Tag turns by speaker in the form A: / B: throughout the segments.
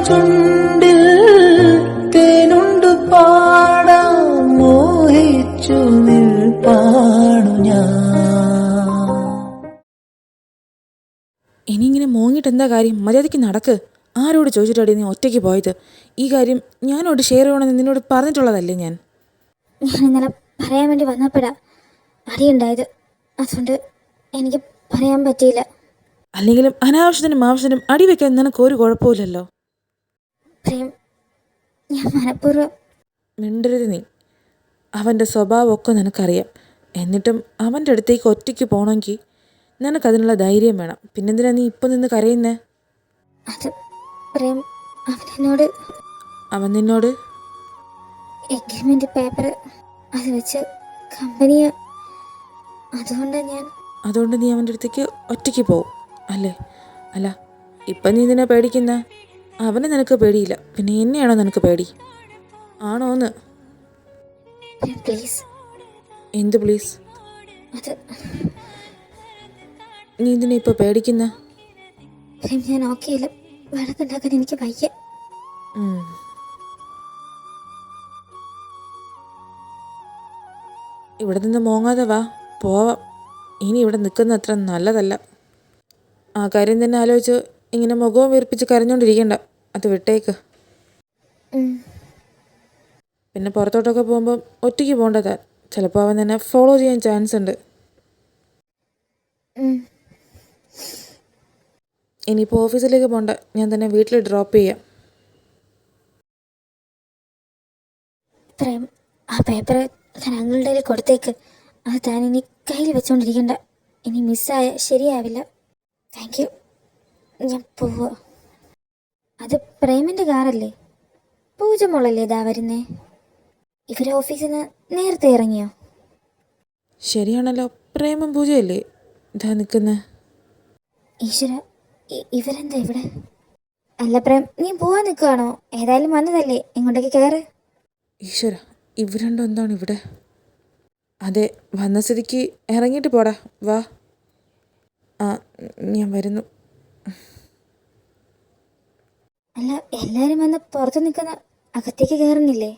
A: ചുണ്ടിൽ തേനുണ്ടു പാടാൻ മോഹിച്ചു നിൽപ്പാണു ഞാൻ.
B: ഇനി ഇങ്ങനെ മോങ്ങിയിട്ട് എന്താ കാര്യം? മര്യാദയ്ക്ക് നടക്ക്. ആരോട് ചോദിച്ചിട്ടാണ് നീ ഒറ്റയ്ക്ക് പോയത്? ഈ കാര്യം ഞാനോട് ഷെയർ ചെയ്യണമെന്ന് നിന്നോട് പറഞ്ഞിട്ടുള്ളതല്ലേ ഞാൻ
C: ഇന്നലെ പറയാൻ വേണ്ടി വന്നപ്പോഴാ അടിയുണ്ടായത്. അതുകൊണ്ട് എനിക്ക് പറയാൻ പറ്റിയില്ല.
B: അല്ലെങ്കിലും അനാവശ്യത്തിനും ആവശ്യത്തിനും അടി വെക്കാൻ നിനക്ക് ഒരു കുഴപ്പമില്ലല്ലോ.
C: പ്രേം, ഞാൻ മനഃപൂർവ്വം.
B: മിണ്ടരുത് നീ. അവൻ്റെ സ്വഭാവമൊക്കെ നിനക്കറിയാം. എന്നിട്ടും അവൻ്റെ അടുത്തേക്ക് ഒറ്റയ്ക്ക് പോകണമെങ്കിൽ നിനക്കതിനുള്ള ധൈര്യം വേണം. പിന്നെന്തിനാ നീ ഇപ്പം നിന്ന് കരയുന്നേ?
C: അത് പ്രേം,
B: അവൻ നിന്നോട്
C: എഗ്രിമെൻ്റ് പേപ്പർ അത് വെച്ച് കമ്പനിയെ,
B: അതുകൊണ്ട് നീ അവൻ്റെ അടുത്തേക്ക് ഒറ്റയ്ക്ക് പോവും അല്ലേ? അല്ല, ഇപ്പം നീ ഇതിനെ പേടിക്കുന്ന? അവനെ നിനക്ക് പേടിയില്ല, പിന്നെ എന്നെയാണോ നിനക്ക് പേടി? ആണോന്ന്?
C: പ്ലീസ്.
B: എന്ത് പ്ലീസ്?
C: അത്
B: നീ ഇതിനെ ഇപ്പോൾ പേടിക്കുന്ന?
C: പ്രേം, ഞാൻ ഓക്കെ അല്ല. വഴക്കുണ്ടാക്കാൻ എനിക്ക് വയ്യ.
B: ഇവിടെ നിന്ന് മോങ്ങാതെ വാ, പോവാം. ഇനി ഇവിടെ നിൽക്കുന്ന അത്ര നല്ലതല്ല. ആ കാര്യം തന്നെ ആലോചിച്ച് ഇങ്ങനെ മുഖവും വീർപ്പിച്ച് കരഞ്ഞുകൊണ്ടിരിക്കണ്ട. അത് വിട്ടേക്ക്. പിന്നെ പുറത്തോട്ടൊക്കെ പോകുമ്പോൾ ഒറ്റയ്ക്ക് പോകേണ്ടതാ. ചിലപ്പോൾ അവൻ തന്നെ ഫോളോ ചെയ്യാൻ ചാൻസ് ഉണ്ട്. ഇനിയിപ്പോൾ ഓഫീസിലേക്ക് പോകണ്ട, ഞാൻ തന്നെ വീട്ടിൽ ഡ്രോപ്പ് ചെയ്യാം.
C: പ്രേം, ആ പേപ്പർ ഞാൻ അങ്ങളുടെ കയ്യിൽ കൊടുത്തേക്ക്. അത് താൻ ഇനി കയ്യിൽ വെച്ചുകൊണ്ടിരിക്കണ്ട. ഇനി മിസ്സായ ശരിയാവില്ല. Thank you. ഞാൻ പോവാ. അത് പ്രേമിൻ്റെ കാറല്ലേ? പൂജ മോളല്ലേ ഇതാ വരുന്നേ? ഇവർ ഓഫീസിൽ നിന്ന് നേരത്തെ ഇറങ്ങിയോ?
B: ശരിയാണല്ലോ, പ്രേമം പൂജയല്ലേ ഇതാ നിൽക്കുന്നത്.
C: ഈശ്വര, ഇവരെന്താ ഇവിടെ? അല്ല പ്രേം, നീ പോവാൻ നിൽക്കുകയാണോ? ഏതായാലും വന്നതല്ലേ, ഇങ്ങോട്ടേക്ക് കയറ്.
B: ഈശ്വര, ഇവർ രണ്ടും എന്താണ് ഇവിടെ? അതെ, വന്ന സ്ഥിതിക്ക് ഇറങ്ങിയിട്ട് പോടാ, വാ. ആ, ഞാൻ വരുന്നു.
C: അല്ല, എല്ലാവരും വന്ന് പുറത്ത് നിൽക്കുന്ന അകത്തേക്ക് കയറുന്നില്ലേ?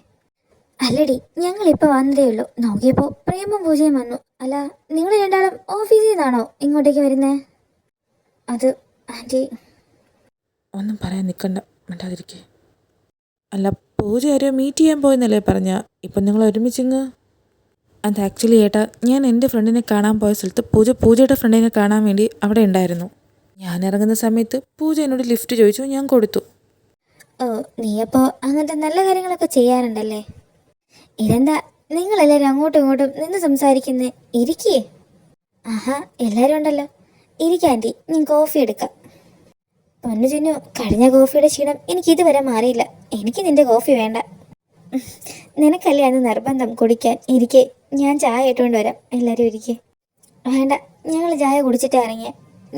C: അല്ലടി, ഞങ്ങളിപ്പോൾ വന്നതേ ഉള്ളൂ. നോക്കിയപ്പോൾ പ്രേമം പൂജയും വന്നു. അല്ല, നിങ്ങൾ രണ്ടാളും ഓഫീസിൽ നിന്നാണോ ഇങ്ങോട്ടേക്ക് വരുന്നേ? അത് ആൻറ്റി.
B: ഒന്നും പറയാൻ നിൽക്കണ്ട, മിണ്ടാതിരിക്കേ. അല്ല, പൂജ ആരോ മീറ്റ് ചെയ്യാൻ പോയെന്നല്ലേ പറഞ്ഞ? ഇപ്പം നിങ്ങൾ ഒരുമിച്ചിങ്ങ്? അത് ആക്ച്വലി ഏട്ടാ, ഞാൻ എൻ്റെ ഫ്രണ്ടിനെ കാണാൻ പോയ സ്ഥലത്ത് പൂജയുടെ ഫ്രണ്ടിനെ കാണാൻ വേണ്ടി അവിടെ ഉണ്ടായിരുന്നു. ഞാൻ ഇറങ്ങുന്ന സമയത്ത് പൂജ എന്നോട് ലിഫ്റ്റ് ചോദിച്ചു, ഞാൻ കൊടുത്തു.
C: ഓ, നീയപ്പോൾ അങ്ങനത്തെ നല്ല കാര്യങ്ങളൊക്കെ ചെയ്യാറുണ്ടല്ലേ? ഇതെന്താ നിങ്ങളെല്ലാവരും അങ്ങോട്ടും ഇങ്ങോട്ടും നിന്ന് സംസാരിക്കുന്നേ? ഇരിക്കേ. ആഹാ, എല്ലാവരും ഉണ്ടല്ലോ. ഇരിക്കാം ആൻറ്റി, ഞാൻ കോഫി എടുക്കാം. പൊന്നു ചിന്നു, കഴിഞ്ഞ കോഫിയുടെ ക്ഷീണം എനിക്ക് ഇതുവരെ മാറിയില്ല. എനിക്ക് നിന്റെ കോഫി വേണ്ട. നിനക്കല്ലേ അന്ന് നിർബന്ധം കുടിക്കാൻ. ഇരിക്കേ, ഞാൻ ചായ ഇട്ടുകൊണ്ട് വരാം. എല്ലാവരും ഇരിക്കേ. വേണ്ട, ഞങ്ങൾ ചായ കുടിച്ചിട്ട് ഇറങ്ങിയ.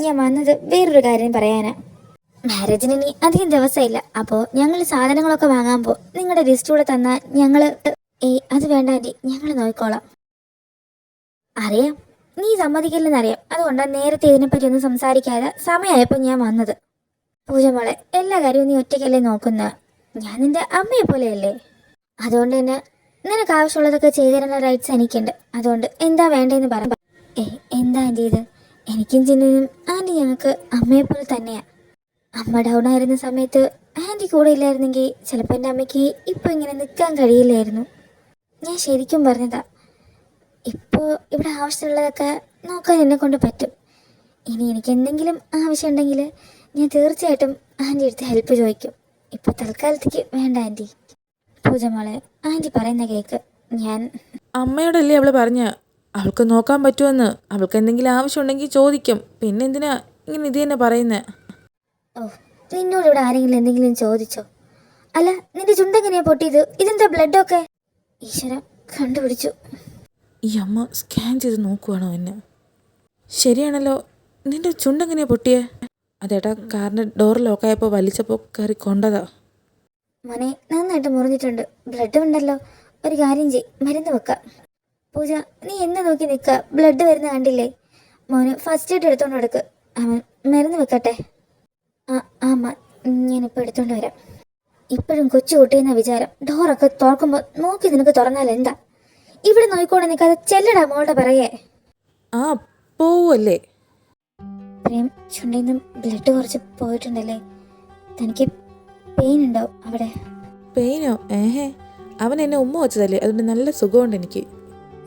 C: ഞാൻ വന്നത് വേറൊരു കാര്യം പറയാനാ. മാരേജിന് ഇനി അധികം ദിവസമില്ല. അപ്പോൾ ഞങ്ങൾ സാധനങ്ങളൊക്കെ വാങ്ങാൻ നിങ്ങളുടെ ലിസ്റ്റ് കൂടെ തന്നാൽ ഞങ്ങൾ. അത് വേണ്ട ആൻറ്റി, ഞങ്ങൾ നോക്കിക്കോളാം. അറിയാം, നീ സമ്മതിക്കില്ലെന്നറിയാം. അതുകൊണ്ടാണ് നേരത്തെ ഇതിനെപ്പറ്റി ഒന്നും സംസാരിക്കാതെ സമയമായപ്പോൾ ഞാൻ വന്നത്. പൂജ മോളെ, എല്ലാ കാര്യവും നീ ഒറ്റയ്ക്കല്ലേ നോക്കുന്ന? ഞാൻ നിന്റെ അമ്മയെ പോലെയല്ലേ. അതുകൊണ്ട് തന്നെ നിനക്ക് ആവശ്യമുള്ളതൊക്കെ ചെയ്തു തരാനുള്ള റൈറ്റ്സ് എനിക്കുണ്ട്. അതുകൊണ്ട് എന്താ വേണ്ടതെന്ന് പറ. എന്താ ആൻറ്റി ഇത്? എനിക്കും ചിന്നനും ആൻറ്റി ഞങ്ങൾക്ക് അമ്മയെപ്പോലെ തന്നെയാണ്. അമ്മ ഡൗൺ ആയിരുന്ന സമയത്ത് ആൻറ്റി കൂടെ ഇല്ലായിരുന്നെങ്കിൽ ചിലപ്പോൾ എൻ്റെ അമ്മയ്ക്ക് ഇപ്പോൾ ഇങ്ങനെ നിൽക്കാൻ കഴിയില്ലായിരുന്നു. ഞാൻ ശരിക്കും പറഞ്ഞതാ. ഇപ്പോൾ ഇവിടെ ആവശ്യമുള്ളതൊക്കെ നോക്കാൻ എന്നെക്കൊണ്ട് പറ്റും. ഇനി എനിക്ക് എന്തെങ്കിലും ആവശ്യമുണ്ടെങ്കിൽ ഞാൻ തീർച്ചയായിട്ടും ആൻറ്റി അടുത്ത് ഹെൽപ്പ് ചോദിക്കും. ഇപ്പോൾ തൽക്കാലത്തേക്ക് വേണ്ട ആൻറ്റി. പൂജ മോളെ, ആൻറ്റി പറയുന്ന കേക്ക്. ഞാൻ
B: അമ്മയോടല്ലേ അവൾ പറഞ്ഞ അവൾക്ക് നോക്കാൻ പറ്റുമെന്ന്. അവൾക്ക് എന്തെങ്കിലും ആവശ്യമുണ്ടെങ്കിൽ ചോദിക്കും. പിന്നെ എന്തിനാ ഇങ്ങനെ ഇത് തന്നെ പറയുന്നേ?
C: ഓ, നിന്നോട് ഇവിടെ ആരെങ്കിലും എന്തെങ്കിലും ചോദിച്ചോ? അല്ല, നിന്റെ ചുണ്ടെങ്ങനെയാ പൊട്ടിയത്? ഇതെന്താ ബ്ലഡൊക്കെ? ഈശ്വര, കണ്ടുപിടിച്ചു.
B: ഈ അമ്മ സ്കാൻ ചെയ്ത് നോക്കുവാണോ എന്നെ? ശരിയാണല്ലോ, നിന്റെ ചുണ്ടെങ്ങനെയാ പൊട്ടിയേ? അതേട്ടാ, കാറിൻ്റെ ഡോർ ലോക്കായപ്പോൾ വലിച്ചപ്പോൾ കയറി കൊണ്ടതാ.
C: മോനെ, നന്നായിട്ട് മുറിഞ്ഞിട്ടുണ്ട്. ബ്ലഡ് ഉണ്ടല്ലോ. ഒരു കാര്യം മരുന്ന് വെക്കാം. പൂജ, നീ എന്നെ നോക്കി നിൽക്കുക. ബ്ലഡ് വരുന്ന കണ്ടില്ലേ? മോന് ഫസ്റ്റ് എയ്ഡ് എടുത്തോണ്ട് എടുക്ക്. അവൻ മരുന്ന് വെക്കട്ടെ. ആ, ആമ്മ, ഞാനിപ്പോൾ എടുത്തോണ്ട് വരാം. ഇപ്പോഴും കൊച്ചു കുട്ടിയെന്ന വിചാരം. ഡോറൊക്കെ തുറക്കുമ്പോൾ നോക്കി നിനക്ക് തുറന്നാൽ എന്താ? ഇവിടെ നോക്കിക്കോടെ നിൽക്കാതെ ചെല്ലടാ മോളുടെ പറയേ.
B: ആ പോവല്ലേ?
C: പ്രേം, ചുണ്ടിൽ നിന്നും ബ്ലഡ് കുറച്ച് പോയിട്ടുണ്ടല്ലേ? തനിക്ക് പെയിൻ ഉണ്ടോ അവിടെ?
B: പെയിനോ? അവൻ എന്നെ ഉമ്മ വെച്ചതല്ലേ, അതുകൊണ്ട് നല്ല സുഖമുണ്ട് എനിക്ക്.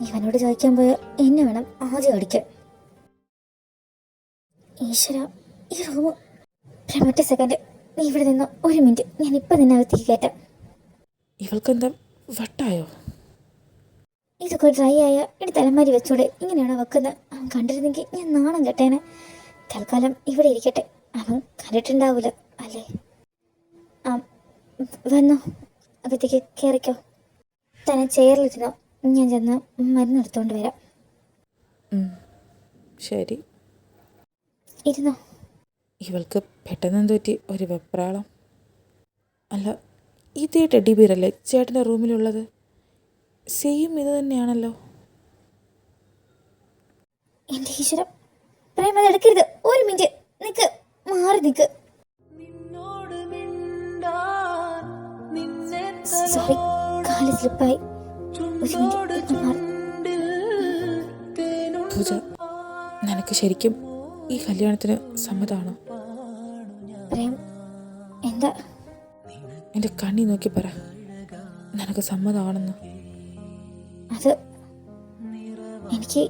C: ഇവനോട് ചോദിക്കാൻ പോയ എന്നെ വേണം ആദ്യം അടിക്കാൻ. ഈശ്വര, ഈ റൂം. പ്രേം, ഒറ്റ സെക്കൻഡ്, നീ ഇവിടെ നിന്ന് 1 മിനിറ്റ്. ഞാൻ ഇപ്പം നിന്നെ അകത്തേക്ക് കയറ്റാം.
B: ഇവൾക്കെന്താ വട്ടായോ?
C: ഇതൊക്കെ ഡ്രൈ ആയ ഇനി തലമാരി വെച്ചോടെ. ഇങ്ങനെയാണോ വെക്കുന്നത്? അവൻ കണ്ടിരുന്നെങ്കിൽ ഞാൻ നാണം കെട്ടേനെ. തൽക്കാലം ഇവിടെ ഇരിക്കട്ടെ. അവൻ കണ്ടിട്ടുണ്ടാവൂല അല്ലേ? ആ, വന്നോ, അകത്തേക്ക് കയറിക്കോ. തന്നെ ചെയറിലിരുന്നോ, ഞാൻ ചെന്ന് മരുന്നെടുത്തോണ്ട് വരാം.
B: ശരി.
C: ഇരുന്നോ.
B: ഇവൾക്ക് പെട്ടെന്ന് പറ്റി ഒരു വെപ്രാളം. അല്ല, ഇതേ ടെഡി ബിയറല്ലേ ചേട്ടൻ്റെ റൂമിലുള്ളത്? സെയിം ഇത് തന്നെയാണല്ലോ.
C: എൻ്റെ ഈശ്വരം, പ്രേം അത് എടുക്കരുത്. 1 മിനിറ്റ് നിക്ക്, മാറി നിക്ക്. സോറി, കാല് സ്ലിപ്പായി. 1 മിനിറ്റ് മാറി.
B: പൂജ, നിനക്ക് ശരിക്കും ഈ കല്യാണത്തിന് സമ്മതമാണോ?
C: പ്രേം, എന്താ?
B: എൻ്റെ കണ്ണി നോക്കി പറ, നിനക്ക് സമ്മതമാണെന്ന്.
C: അത് എനിക്ക്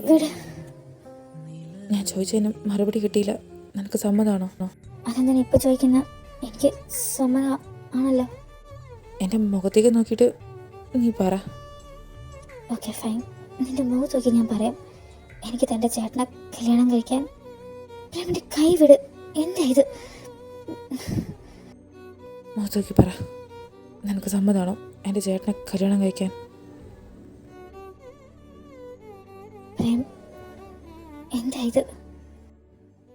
C: വിട്.
B: ഞാൻ ചോദിച്ചതിന് മറുപടി കിട്ടിയില്ല. നിനക്ക് സമ്മതമാണോ?
C: അതെന്താണ് ഇപ്പൊ ചോദിക്കുന്ന? എനിക്ക് സമ്മതം ആണല്ലോ.
B: എൻ്റെ മുഖത്തേക്ക് നോക്കിയിട്ട് നീ പറ.
C: ഓക്കെ ഫൈൻ, നിന്റെ മുഖത്ത് നോക്കി ഞാൻ പറയാം. എനിക്ക് തൻ്റെ ചേട്ടനെ കല്യാണം കഴിക്കാൻ. പ്രേമിൻ്റെ കൈ വിട്. എന്താ ഇത്?
B: മുഖത്ത് നോക്കി പറ, നിനക്ക് സമ്മതമാണോ എൻ്റെ ചേട്ടനെ കല്യാണം കഴിക്കാൻ?
C: പ്രേം, എന്താ ഇത്?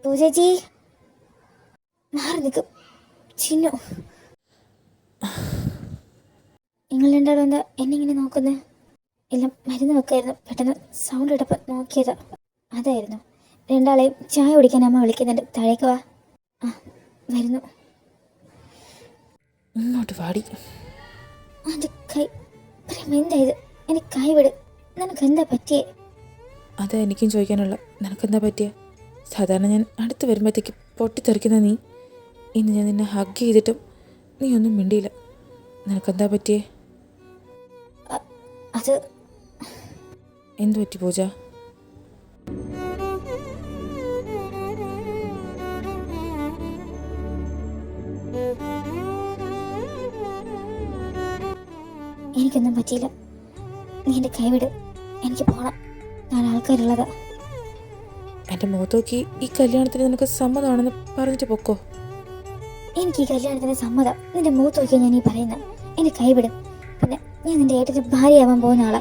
C: പൂജേച്ചി, മാറി നിൽക്കും. ചിന്നു, നിങ്ങൾ രണ്ടാളും എന്താ എന്നെ ഇങ്ങനെ നോക്കുന്നത്? എല്ലാം മരുന്ന് വെക്കായിരുന്നു. പെട്ടെന്ന് സൗണ്ട് ഇട്ടപ്പോൾ നോക്കിയതാ. അതായിരുന്നു. രണ്ടാളെയും ചായ കുടിക്കാൻ അമ്മ വിളിക്കുന്നുണ്ട്. താഴേക്ക് വാ. ആ, വരുന്നു.
B: ഇങ്ങോട്ട് വാടി.
C: എൻ്റെ കൈ. പ്രേം, എന്താ ഇത്? എൻ്റെ കൈ വിട്. നിനക്ക് എന്താ പറ്റിയേ?
B: അതാ എനിക്കും ചോദിക്കാനുള്ള. നിനക്കെന്താ പറ്റിയ? സാധാരണ ഞാൻ അടുത്ത് വരുമ്പോഴത്തേക്ക് പൊട്ടിത്തെറിക്കുന്ന നീ, ഇന്ന് ഞാൻ നിന്നെ ഹഗ് ചെയ്തിട്ടും നീ ഒന്നും മിണ്ടിയില്ല. നിനക്കെന്താ പറ്റിയേ?
C: അത്
B: എന്തു പറ്റി പൂജ?
C: എനിക്കൊന്നും പറ്റിയില്ല. നീ എൻ്റെ കൈവിട്. എനിക്ക് പോകണം. ഞാൻ ആൾക്കാരുള്ളതാ.
B: എൻ്റെ മുഖത്ത് നോക്കി ഈ കല്യാണത്തിന് നിനക്ക് സമ്മതമാണെന്ന് പറഞ്ഞിട്ട് പൊക്കോ.
C: എനിക്ക് ഈ കല്യാണത്തിന് സമ്മതം. നിന്റെ മുഖത്ത് നോക്കിയാൽ ഞാൻ ഈ പറയുന്നത്. എൻ്റെ കൈവിടും. പിന്നെ ഞാൻ നിന്റെ ഏട്ടൻ്റെ ഭാര്യയാവാൻ പോകുന്ന ആളാ.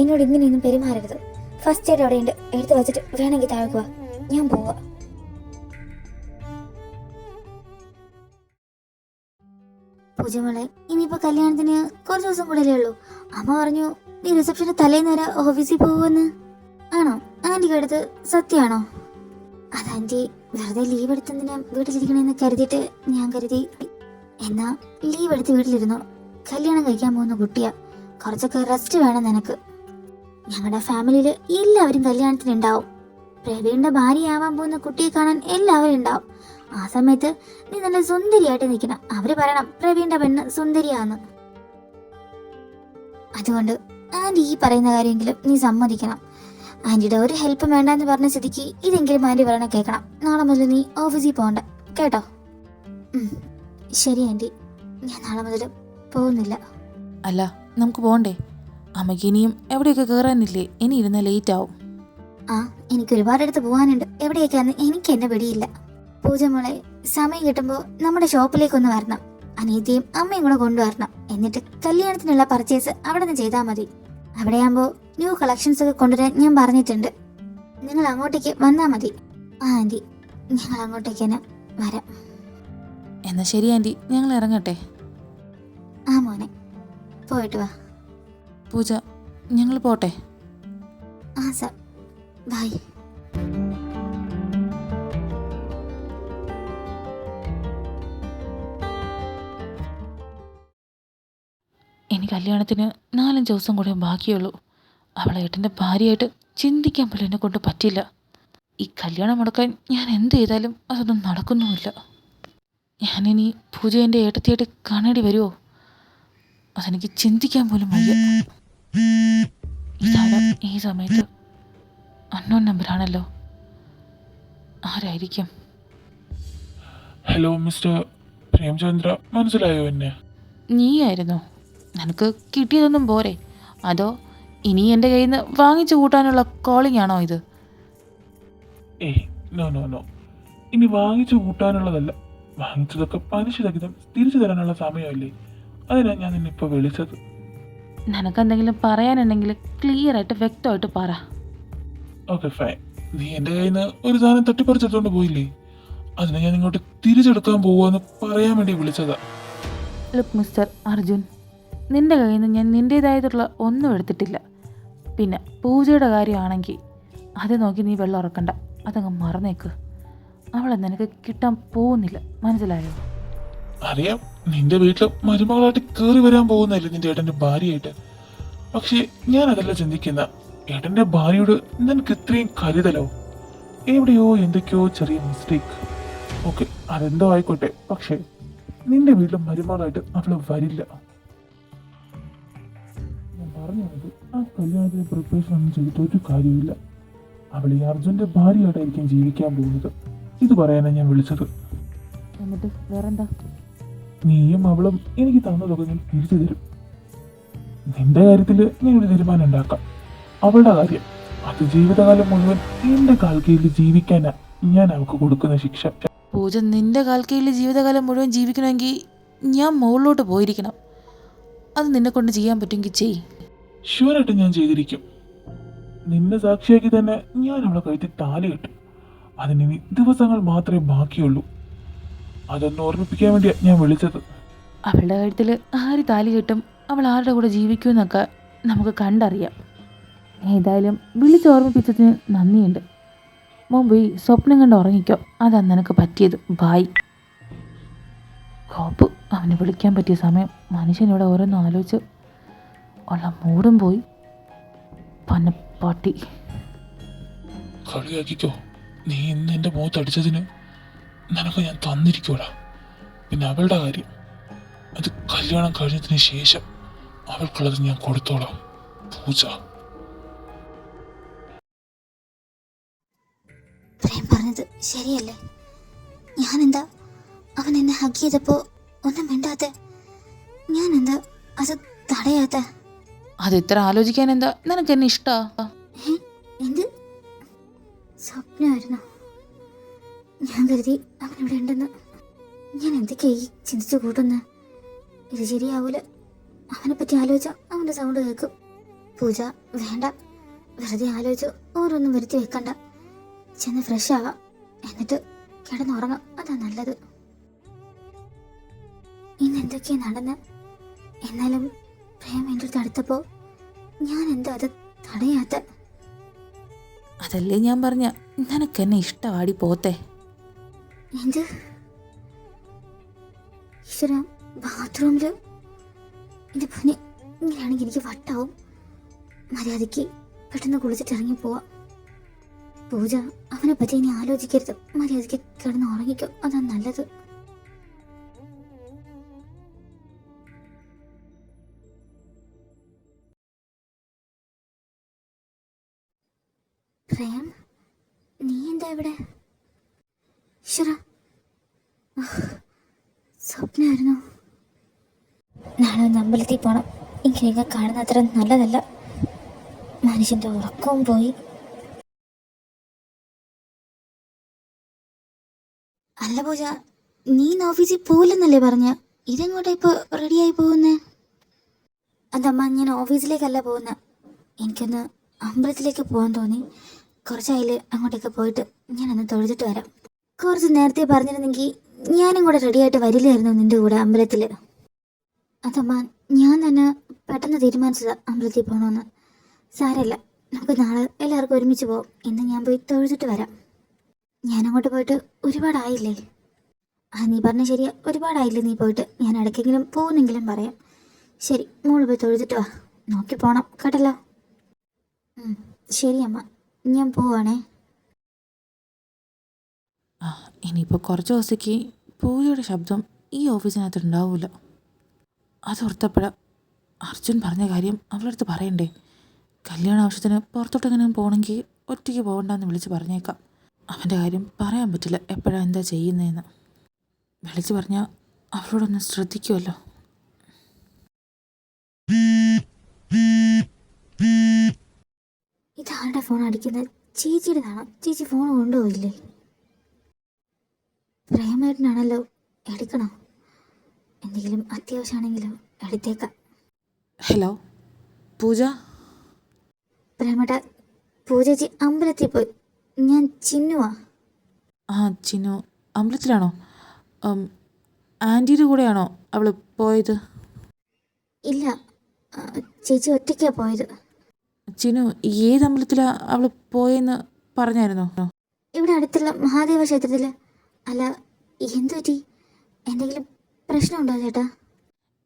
C: എന്നോട് ഇങ്ങനെയൊന്നും പെരുമാറരുത്. ഫസ്റ്റ് എയ്ഡ് അവിടെയുണ്ട്, എടുത്ത് വെച്ചിട്ട് വേണമെങ്കിൽ താഴ്ക്കുക. ഞാൻ പോവാ. പൂജമോളെ, ഇനിയിപ്പോൾ കല്യാണത്തിന് കുറച്ച് ദിവസം കൂടെയല്ലേ ഉള്ളൂ. അമ്മ പറഞ്ഞു നീ റിസപ്ഷന് തലേന്ന് വരെ ഓഫീസിൽ പോകുമെന്ന്. ആണോ? ആൻറ്റിക്ക് അടുത്ത് സത്യമാണോ? അത് ആൻറ്റി വെറുതെ ലീവ് എടുത്തെന്തിനാ വീട്ടിലിരിക്കണമെന്ന് കരുതിയിട്ട് ഞാൻ കരുതി. എന്നാ ലീവ് എടുത്ത് വീട്ടിലിരുന്നു. കല്യാണം കഴിക്കാൻ പോകുന്ന കുട്ടിയാ. കുറച്ചൊക്കെ റെസ്റ്റ് വേണം നിനക്ക്. ഞങ്ങളുടെ ഫാമിലിയിൽ എല്ലാവരും കല്യാണത്തിന് ഉണ്ടാവും. പ്രവീണിന്റെ ഭാര്യയാവാൻ പോകുന്ന കുട്ടിയെ കാണാൻ എല്ലാവരും ഉണ്ടാവും. ആ സമയത്ത് നീ നല്ല സുന്ദരിയായിട്ട് നിൽക്കണം. അവര് പറയണം പ്രവീണിന്റെ പെണ്ണ് സുന്ദരിയാന്ന്. അതുകൊണ്ട് ആൻറ്റി ഈ പറയുന്ന കാര്യമെങ്കിലും നീ സമ്മതിക്കണം. ആൻറ്റിയുടെ ഒരു ഹെൽപ്പ് വേണ്ടെന്ന് പറഞ്ഞ സ്ഥിതിക്ക് ഇതെങ്കിലും ആൻറ്റി പറയണ കേൾക്കണം. നാളെ മുതൽ നീ ഓഫീസിൽ പോകണ്ട കേട്ടോ? ശരി ആൻറ്റി, ഞാൻ നാളെ മുതൽ പോകുന്നില്ല.
B: അല്ല, നമുക്ക് പോകണ്ടേ? അമ്മയ്ക്ക് ഇനിയും എവിടെയൊക്കെ കയറാനില്ലേ? ഇനി ഇരുന്ന ലേറ്റ് ആവും.
C: ആ, എനിക്ക് ഒരുപാടടുത്ത് പോകാനുണ്ട്. എവിടെയൊക്കെയാന്ന് എനിക്ക് എന്നെ പിടിയില്ല. പൂജ മോളെ, സമയം കിട്ടുമ്പോൾ നമ്മുടെ ഷോപ്പിലേക്കൊന്ന് വരണം. അനിയത്തിയും അമ്മയും കൂടെ കൊണ്ടുവരണം. എന്നിട്ട് കല്യാണത്തിനുള്ള പർച്ചേസ് അവിടെ നിന്ന് ചെയ്താൽ മതി. അവിടെയാകുമ്പോൾ ന്യൂ കളക്ഷൻസ് ഒക്കെ കൊണ്ടുവരാൻ ഞാൻ പറഞ്ഞിട്ടുണ്ട്. നിങ്ങൾ അങ്ങോട്ടേക്ക് വന്നാൽ മതി. ആ ആൻറ്റി, ഞങ്ങൾ അങ്ങോട്ടേക്ക് തന്നെ വരാം.
B: എന്നാ ശരി ആൻറ്റി, ഞങ്ങൾ ഇറങ്ങട്ടെ.
C: ആ മോനെ, പോയിട്ട് വാ.
B: പൂജ, ഞങ്ങൾ പോട്ടെ.
C: ആ സാർ, ബൈ.
B: കല്യാണത്തിന് 4-5 ദിവസം കൂടെ ബാക്കിയുള്ളൂ. അവളെ ഏട്ടൻ്റെ ഭാര്യയായിട്ട് ചിന്തിക്കാൻ പോലും എന്നെ കൊണ്ട് പറ്റില്ല. ഈ കല്യാണം മുടക്കാൻ ഞാൻ എന്ത് ചെയ്താലും അതൊന്നും നടക്കുന്നുമില്ല. ഞാനിനി പൂജ എൻ്റെ ഏട്ടത്തിയായിട്ട് കാണേണ്ടി വരുമോ? അതെനിക്ക് ചിന്തിക്കാൻ പോലും വയ്യ. ഇതാണ് ഈ സമയത്ത് അൺനോൺ നമ്പറാണല്ലോ. ആരായിരിക്കും?
D: ഹലോ മിസ്റ്റർ പ്രേംചന്ദ്ര, മനസ്സിലായോ എന്നെ?
B: നീയായിരുന്നോ? നിനക്ക് കിട്ടിയതൊന്നും പോരെ? അതോ ഇനി എൻ്റെ കയ്യിൽ നിന്ന് വാങ്ങിച്ചു കൂട്ടാനുള്ള കോളിംഗ് ആണോ ഇത്?
D: ഏയ് നോ നോ നോ, ഇനി വാങ്ങിച്ചു കൂട്ടാനുള്ളതല്ല. വാങ്ങിച്ചതൊക്കെ പലിശരഹിതം തിരിച്ചു തരാനുള്ള സമയമല്ലേ. അതിനാ ഞാൻ നിന്നിപ്പോൾ വിളിച്ചത്.
B: നിനക്കെന്തെങ്കിലും പറയാനുണ്ടെങ്കിൽ ക്ലിയർ ആയിട്ട് വ്യക്തമായിട്ട് പറ.
D: Okay fine. നീ എൻ്റെ കയ്യിൽ നിന്ന് ഒരു സാധനം തട്ടിപ്പറിച്ചെടുത്തോണ്ട് പോയില്ലേ, അതിനെ ഞാൻ ഇങ്ങോട്ട് തിരിച്ചെടുക്കാൻ പോവാന്ന് പറയാൻ വേണ്ടി വിളിച്ചതാ.
B: ലുക്ക് മിസ്റ്റർ അർജുൻ, നിൻ്റെ കയ്യിൽ നിന്ന് ഞാൻ നിൻ്റേതായിട്ടുള്ള ഒന്നും എടുത്തിട്ടില്ല. പിന്നെ പൂജയുടെ കാര്യമാണെങ്കിൽ അത് നോക്കി നീ വെള്ളം ഉറക്കണ്ട, അതങ്ങ് മറന്നേക്ക്. അവളെ നിനക്ക് കിട്ടാൻ പോകുന്നില്ല, മനസ്സിലായോ?
D: അറിയാം, നിന്റെ വീട്ടിൽ മരുമകളായിട്ട് കയറി വരാൻ പോകുന്നല്ലേ നിന്റെ ഏട്ടൻ്റെ ഭാര്യയായിട്ട്. പക്ഷേ ഞാൻ അതല്ല ചിന്തിക്കുന്ന. ഏട്ടൻ്റെ ഭാര്യയോട് നിനക്ക് ഇത്രയും കരുതലോ? എവിടെയോ എന്തൊക്കെയോ ചെറിയ മിസ്റ്റേക്ക്. ഓക്കെ, അതെന്തോ ആയിക്കോട്ടെ. പക്ഷേ നിന്റെ വീട്ടിൽ മരുമകളായിട്ട് അവള് വരില്ല. ഞാൻ പറഞ്ഞു വന്നത്, ആ കല്യാണത്തിന് പ്രിപ്പറേഷൻ ഒന്നും ചെയ്തിട്ട് ഒരു കാര്യമില്ല. അവൾ ഈ അർജുൻ്റെ ഭാര്യയായിട്ടായിരിക്കും ജീവിക്കാൻ പോകുന്നത്. ഇത് പറയാനാണ് ഞാൻ വിളിച്ചത്.
B: എന്നിട്ട് വേറെന്താ?
D: നീയും അവളും എനിക്ക് തന്നതൊക്കെ ഞാൻ തിരിച്ചു തരും. നിന്റെ കാര്യത്തിൽ ഞാനൊരു തീരുമാനം ഉണ്ടാക്കാം. അവളുടെ കാര്യം, അത് ജീവിതകാലം മുഴുവൻ എന്റെ കാൽക്കീഴിൽ ജീവിക്കാനാ ഞാൻ അവൾക്ക് കൊടുക്കുന്ന ശിക്ഷ.
B: പൂജ നിൻ്റെ കാൽക്കീഴിൽ ജീവിതകാലം മുഴുവൻ ജീവിക്കണമെങ്കിൽ ഞാൻ മുകളിലോട്ട് പോയിരിക്കണം. അത് നിന്നെ കൊണ്ട് ചെയ്യാൻ പറ്റുമെങ്കിൽ ചെയ്.
D: ഷുവറായിട്ട് ഞാൻ ചെയ്തിരിക്കും. നിന്നെ സാക്ഷിയാക്കി തന്നെ ഞാൻ അവളെ കഴുത്തിൽ താലി കെട്ടും. അതിനി ദിവസങ്ങൾ മാത്രമേ ബാക്കിയുള്ളൂ. അതൊന്ന് ഓർമ്മിപ്പിക്കാൻ വേണ്ടിയാ ഞാൻ വിളിച്ചത്.
B: അവളുടെ കഴുത്തിൽ ആര് താലി കെട്ടും, അവൾ ആരുടെ കൂടെ ജീവിക്കുമെന്നൊക്കെ നമുക്ക് കണ്ടറിയാം. ഏതായാലും വിളിച്ചോർമ്മിപ്പിച്ചതിന് നന്ദിയുണ്ട്. മുമ്പ് ഈ സ്വപ്നം കണ്ട് ഉറങ്ങിക്കോ, അതാണ് നിനക്ക് പറ്റിയത്. ബായ്. കോപ്പ്, അവനെ വിളിക്കാൻ പറ്റിയ സമയം. മനുഷ്യനിവിടെ ഓരോന്ന് ആലോചിച്ച് ഉള്ള മൂടും പോയി. പന്നപ്പാട്ടി.
D: കളിയാക്കിക്കോ. നീ ഇന്ന് എൻ്റെ മുഖത്ത് അടിച്ചതിന് നിനക്ക് ഞാൻ തന്നിരിക്കൂടാ. പിന്നെ അവളുടെ കാര്യം, അത് കല്യാണം കഴിഞ്ഞതിന് ശേഷം അവൾക്കുള്ളത് ഞാൻ കൊടുത്തോളാം. പൂജ.
C: പ്രേം പറഞ്ഞത് ശരിയല്ലേ? ഞാനെന്താ അവൻ എന്നെ ഹഗ് ചെയ്തപ്പോ ഒന്നും മിണ്ടാത്തെ? ഞാനെന്താ അത് തടയാത്ത?
B: അത് ഇത്ര ആലോചിക്കാൻ എന്താ നിനക്ക് എന്നെ ഇഷ്ടാ?
C: എന്ത് സ്വപ്നമായിരുന്നു? ഞാൻ കരുതി അവനിവിടെ ഉണ്ടെന്ന്. ഞാൻ എന്തൊക്കെയായി ചിന്തിച്ചു കൂട്ടുന്ന? ഇത് ശരിയാവൂല. അവനെ പറ്റി ആലോചിച്ച അവൻ്റെ സൗണ്ട് കേൾക്കും. പൂജ വേണ്ട, വെറുതെ ആലോചിച്ച് ഓരോന്നും വരുത്തി വെക്കണ്ട. ചെന്ന് ഫ്രഷ് ആവാം, എന്നിട്ട് കിടന്നുറങ്ങാം. അതാ നല്ലത്. ഇന്ന് എന്തൊക്കെയാ നടന്ന്? എന്നാലും പ്രേം എൻ്റെ അടുത്ത് അടുത്തപ്പോ ഞാൻ എന്താ അത് തടയാത്ത?
B: അതല്ലേ ഞാൻ പറഞ്ഞ നിനക്ക് എന്നെ ഇഷ്ടവാടി പോത്തെ.
C: എന്ത്? ഈശ്വര, ബാത്റൂമില് എൻ്റെ പൊന്നെ, ഇങ്ങനെയാണെങ്കിൽ എനിക്ക് വട്ടാവും. മര്യാദയ്ക്ക് പെട്ടെന്ന് കുളിച്ചിട്ട് ഇറങ്ങി പോവാം. പൂജ, അവനെ പറ്റി ഇനി ആലോചിക്കരുത്. മര്യാദയ്ക്ക് കിടന്ന് ഉറങ്ങിക്കോ, അതാ നല്ലത്. പ്രേം, നീ എന്താ ഇവിടെ? ഈശ്വര, സ്വപ്നമായിരുന്നു. നാളെ ഒന്ന് അമ്പലത്തിൽ പോണം. ഇങ്ങനെയൊക്കെ കാണുന്ന അത്ര നല്ലതല്ല. മനുഷ്യൻ്റെ ഉറക്കവും പോയി. അല്ല പൂജ, നീ ഇന്ന് ഓഫീസിൽ പോവില്ലെന്നല്ലേ പറഞ്ഞ? ഇതെങ്ങോട്ടാ ഇപ്പോൾ റെഡിയായി പോകുന്നേ? അതമ്മ, ഞാൻ ഓഫീസിലേക്കല്ല പോകുന്നത്. എനിക്കൊന്ന് അമ്പലത്തിലേക്ക് പോകാൻ തോന്നി. കുറച്ചായില്ലേ അങ്ങോട്ടേക്ക് പോയിട്ട്. ഞാനൊന്ന് തൊഴുതിട്ട് വരാം. കുറച്ച് നേരത്തെ പറഞ്ഞിരുന്നെങ്കിൽ ഞാനും കൂടെ റെഡിയായിട്ട് വരില്ലായിരുന്നു നിൻ്റെ കൂടെ അമ്പലത്തിൽ. അതമ്മ, ഞാൻ തന്നെ പെട്ടെന്ന് തീരുമാനിച്ചതാ അമ്പലത്തിൽ പോകണമെന്ന്. സാരമില്ല, നമുക്ക് നാളെ എല്ലാവർക്കും ഒരുമിച്ച് പോകാം. ഇന്ന് ഞാൻ പോയി തൊഴുതിട്ട് വരാം. ഞാനങ്ങോട്ട് പോയിട്ട് ഒരുപാടായില്ലേ? നീ പറഞ്ഞ ശരിയാ, ഒരുപാടായില്ലേ നീ പോയിട്ട്? ഞാൻ ഇടയ്ക്കെങ്കിലും പോകുന്നെങ്കിലും പറയാം. ശരി, മോള് പോയി തൊഴുതിട്ട് വാ. നോക്കി പോണം കേട്ടല്ലോ. ശരി അമ്മ, ഞാൻ പോവാണേ.
B: ആ ഇനിയിപ്പോൾ കുറച്ച് ദിവസത്തേക്ക് പൂജയുടെ ശബ്ദം ഈ ഓഫീസിനകത്ത് ഉണ്ടാവില്ല. അതോർത്തപ്പോഴാണ് അർജുൻ പറഞ്ഞ കാര്യം അവളുടെ അടുത്ത് പറയണ്ടേ. കല്യാണ ആവശ്യത്തിന് പുറത്തോട്ടെങ്ങനെ പോകണമെങ്കിൽ ഒറ്റയ്ക്ക് പോകണ്ടെന്ന് വിളിച്ച് പറഞ്ഞേക്കാം. അവൻ്റെ കാര്യം പറയാൻ പറ്റില്ല എപ്പോഴാണ് എന്താ ചെയ്യുന്നതെന്ന്. വിളിച്ച് പറഞ്ഞാൽ അവളോടൊന്ന് ശ്രദ്ധിക്കുമല്ലോ.
C: ഇതാരുടെ ഫോൺ അടിക്കുന്നത്? ചേച്ചിയുടേതാണോ? ചേച്ചി ഫോൺ കൊണ്ടുപോയില്ലേ? പ്രേമേട്ടനാണല്ലോ, എടുക്കണോ? എന്തെങ്കിലും അത്യാവശ്യമാണെങ്കിലോ എടുത്തേക്കാം.
B: ഹലോ പൂജ.
C: പ്രേമേട്ട, പൂജേച്ചി അമ്പലത്തിൽ പോയി. ഞാൻ ചിന്നുവാ.
B: ആ ചിന്നു അമ്പലത്തിലാണോ? ആൻറ്റിയുടെ കൂടെയാണോ അവൾ പോയത്?
C: ഇല്ല, ചേച്ചി ഒറ്റയ്ക്കാണ് പോയത്.
B: ചിന്നു ഏത് അമ്പലത്തിലാണ് അവൾ പോയെന്ന് പറഞ്ഞായിരുന്നോ?
C: ഇവിടെ അടുത്തുള്ള മഹാദേവ ക്ഷേത്രത്തിൽ. അല്ല, എന്തു പറ്റി? എന്തെങ്കിലും പ്രശ്നമുണ്ടോ ചേട്ടാ?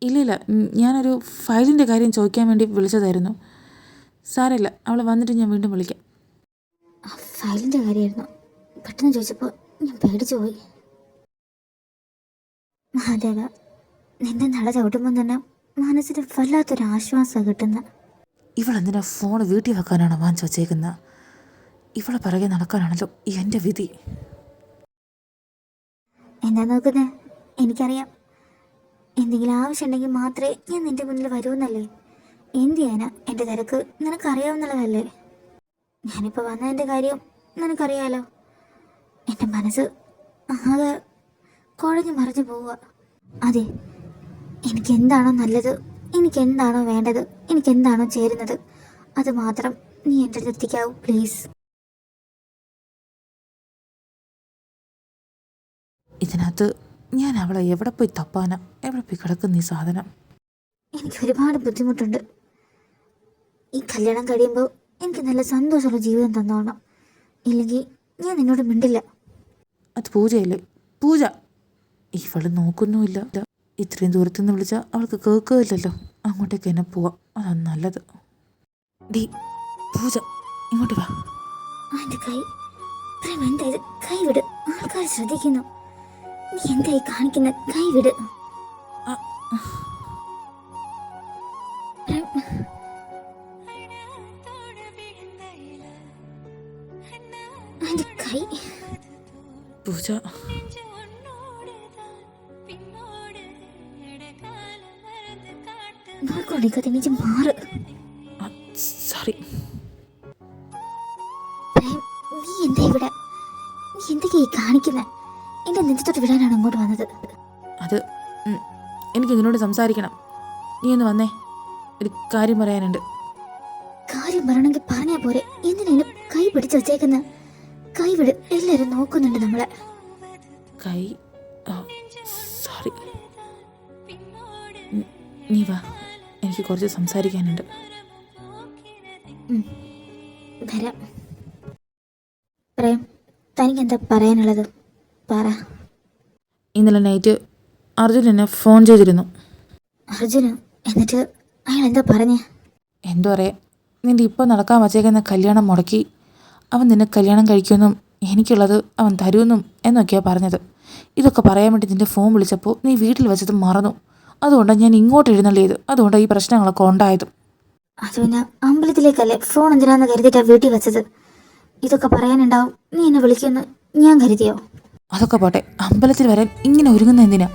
B: ഇല്ലില്ല, ഞാനൊരു ഫയലിൻ്റെ കാര്യം ചോദിക്കാൻ വേണ്ടി വിളിച്ചതായിരുന്നു. സാരമില്ല, അവൾ വന്നിട്ട് ഞാൻ വീണ്ടും വിളിക്കാം.
C: ഫയലിൻ്റെ കാര്യമായിരുന്നു. പെട്ടെന്ന് ചോദിച്ചപ്പോൾ ഞാൻ പേടിച്ചു പോയി. മഹാദേവ, നിന്റെ നട ചവിട്ടുമ്പോൾ തന്നെ മനസ്സിന് വല്ലാത്തൊരു ആശ്വാസമാണ് കിട്ടുന്നത്.
B: ഇവളെന്തിനാ ഫോൺ വീട്ടിൽ വെക്കാനാണോ വാങ്ങിച്ചു വച്ചേക്കുന്നത്? ഇവളെ പിറകെ നടക്കാനാണല്ലോ എൻ്റെ വിധി.
C: എന്താ നോക്കുന്നത്? എനിക്കറിയാം, എന്തെങ്കിലും ആവശ്യമുണ്ടെങ്കിൽ മാത്രമേ ഞാൻ നിന്റെ മുന്നിൽ വരുമെന്നല്ലേ. എന്ത് ചെയ്യാനാ? എൻ്റെ തിരക്ക് നിനക്കറിയാവുന്നതല്ലേ. ഞാനിപ്പോൾ വന്നതിൻ്റെ കാര്യം നിനക്കറിയാലോ. എൻ്റെ മനസ്സ് ആകെ കുഴഞ്ഞു മറിഞ്ഞു പോവുക. അതെ, എനിക്കെന്താണോ നല്ലത്, എനിക്കെന്താണോ വേണ്ടത്, എനിക്കെന്താണോ ചേരുന്നത്, അത് മാത്രം നീ എൻ്റെ അടുത്ത് എത്തിക്കാവൂ പ്ലീസ്.
B: ഇതിനകത്ത് ഞാൻ അവളെ എവിടെ പോയി തപ്പാനാ? എവിടെ പോയി കിടക്കുന്ന ഈ സാധനം?
C: എനിക്ക് ഒരുപാട് ബുദ്ധിമുട്ടുണ്ട്. ഈ കല്യാണം കഴിയുമ്പോൾ എനിക്ക് നല്ല സന്തോഷമുള്ള ജീവിതം തന്നോണം. ഇല്ലെങ്കിൽ ഞാൻ നിന്നോട് മിണ്ടില്ല.
B: അത് പൂജയല്ലേ? പൂജ ഇവള് നോക്കുന്നുമില്ല. ഇത്രയും ദൂരത്തു നിന്ന് വിളിച്ചാൽ അവൾക്ക് കേൾക്കുകയില്ലല്ലോ. അങ്ങോട്ടേക്ക് തന്നെ പോവാം, അതാണ് നല്ലത്. ഡീ പൂജ, ഇങ്ങോട്ട് വാ.
C: എൻ്റെ കൈ. പ്രേം, എന്താ ഇത്? കൈ വിട്, ആൾക്കാർ ശ്രദ്ധിക്കുന്നു. നീ എന്തായി കാണിക്കുന്ന? കൈ വിട്. പ്രേം, എൻ്റെ കൈ.
B: പൂജ
C: നോക്കൊണ്ടിരിക്കാതെ എനിക്ക് മാറ്.
B: സോറി.
C: പ്രേം, നീ എന്താ ഇവിടെ? നീ എന്തൊക്കെയായി കാണിക്കുന്നത്? എൻ്റെ നെഞ്ചത്തോട്ട് വിടാനാണ് അങ്ങോട്ട് വന്നത്.
B: അത് എനിക്ക് നിന്നോട് സംസാരിക്കണം. നീ ഒന്ന് വന്നേ, ഒരു കാര്യം പറയാനുണ്ട്.
C: കാര്യം പറയണമെങ്കിൽ പറഞ്ഞാൽ പോരെ, എന്തിനു കൈ പിടിച്ച് വച്ചേക്കുന്ന? കൈ വിട്, എല്ലാവരും നോക്കുന്നുണ്ട് നമ്മളെ.
B: കൈ സോറി. നീ വാ, എനിക്ക് കുറച്ച് സംസാരിക്കാനുണ്ട്.
C: വരാം. പ്രേം, തനിക്കെന്താ പറയാനുള്ളത്? പറ.
B: ഇന്നലെ നൈറ്റ് അർജുൻ എന്നെ ഫോൺ ചെയ്തിരുന്നു.
C: അർജുന? എന്നിട്ട് അയാൾ എന്താ പറഞ്ഞേ?
B: എന്തോ അറിയാം, നിൻ്റെ ഇപ്പോൾ നടക്കാൻ വച്ചേക്കുന്ന കല്യാണം മുടക്കി അവൻ നിന്നെ കല്യാണം കഴിക്കുമെന്നും എനിക്കുള്ളത് അവൻ തരുമെന്നും എന്നൊക്കെയാണ് പറഞ്ഞത്. ഇതൊക്കെ പറയാൻ വേണ്ടി നിൻ്റെ ഫോൺ വിളിച്ചപ്പോൾ നീ വീട്ടിൽ വെച്ചത് മറന്നു. അതുകൊണ്ടാണ് ഞാൻ ഇങ്ങോട്ട് എഴുന്നള്ളിയത്. അതുകൊണ്ടാണ് ഈ പ്രശ്നങ്ങളൊക്കെ ഉണ്ടായതും.
C: അത് പിന്നെ അമ്പലത്തിലേക്കല്ലേ ഫോൺ എന്തിനാന്ന് കരുതിയിട്ടാണ് വീട്ടിൽ വെച്ചത്. ഇതൊക്കെ പറയാനുണ്ടാവും നീ എന്നെ വിളിക്കുമെന്ന് ഞാൻ കരുതിയോ?
B: അതൊക്കെ പോട്ടെ, അമ്പലത്തിൽ വരാൻ ഇങ്ങനെ ഒരുങ്ങുന്ന എന്തിനാ?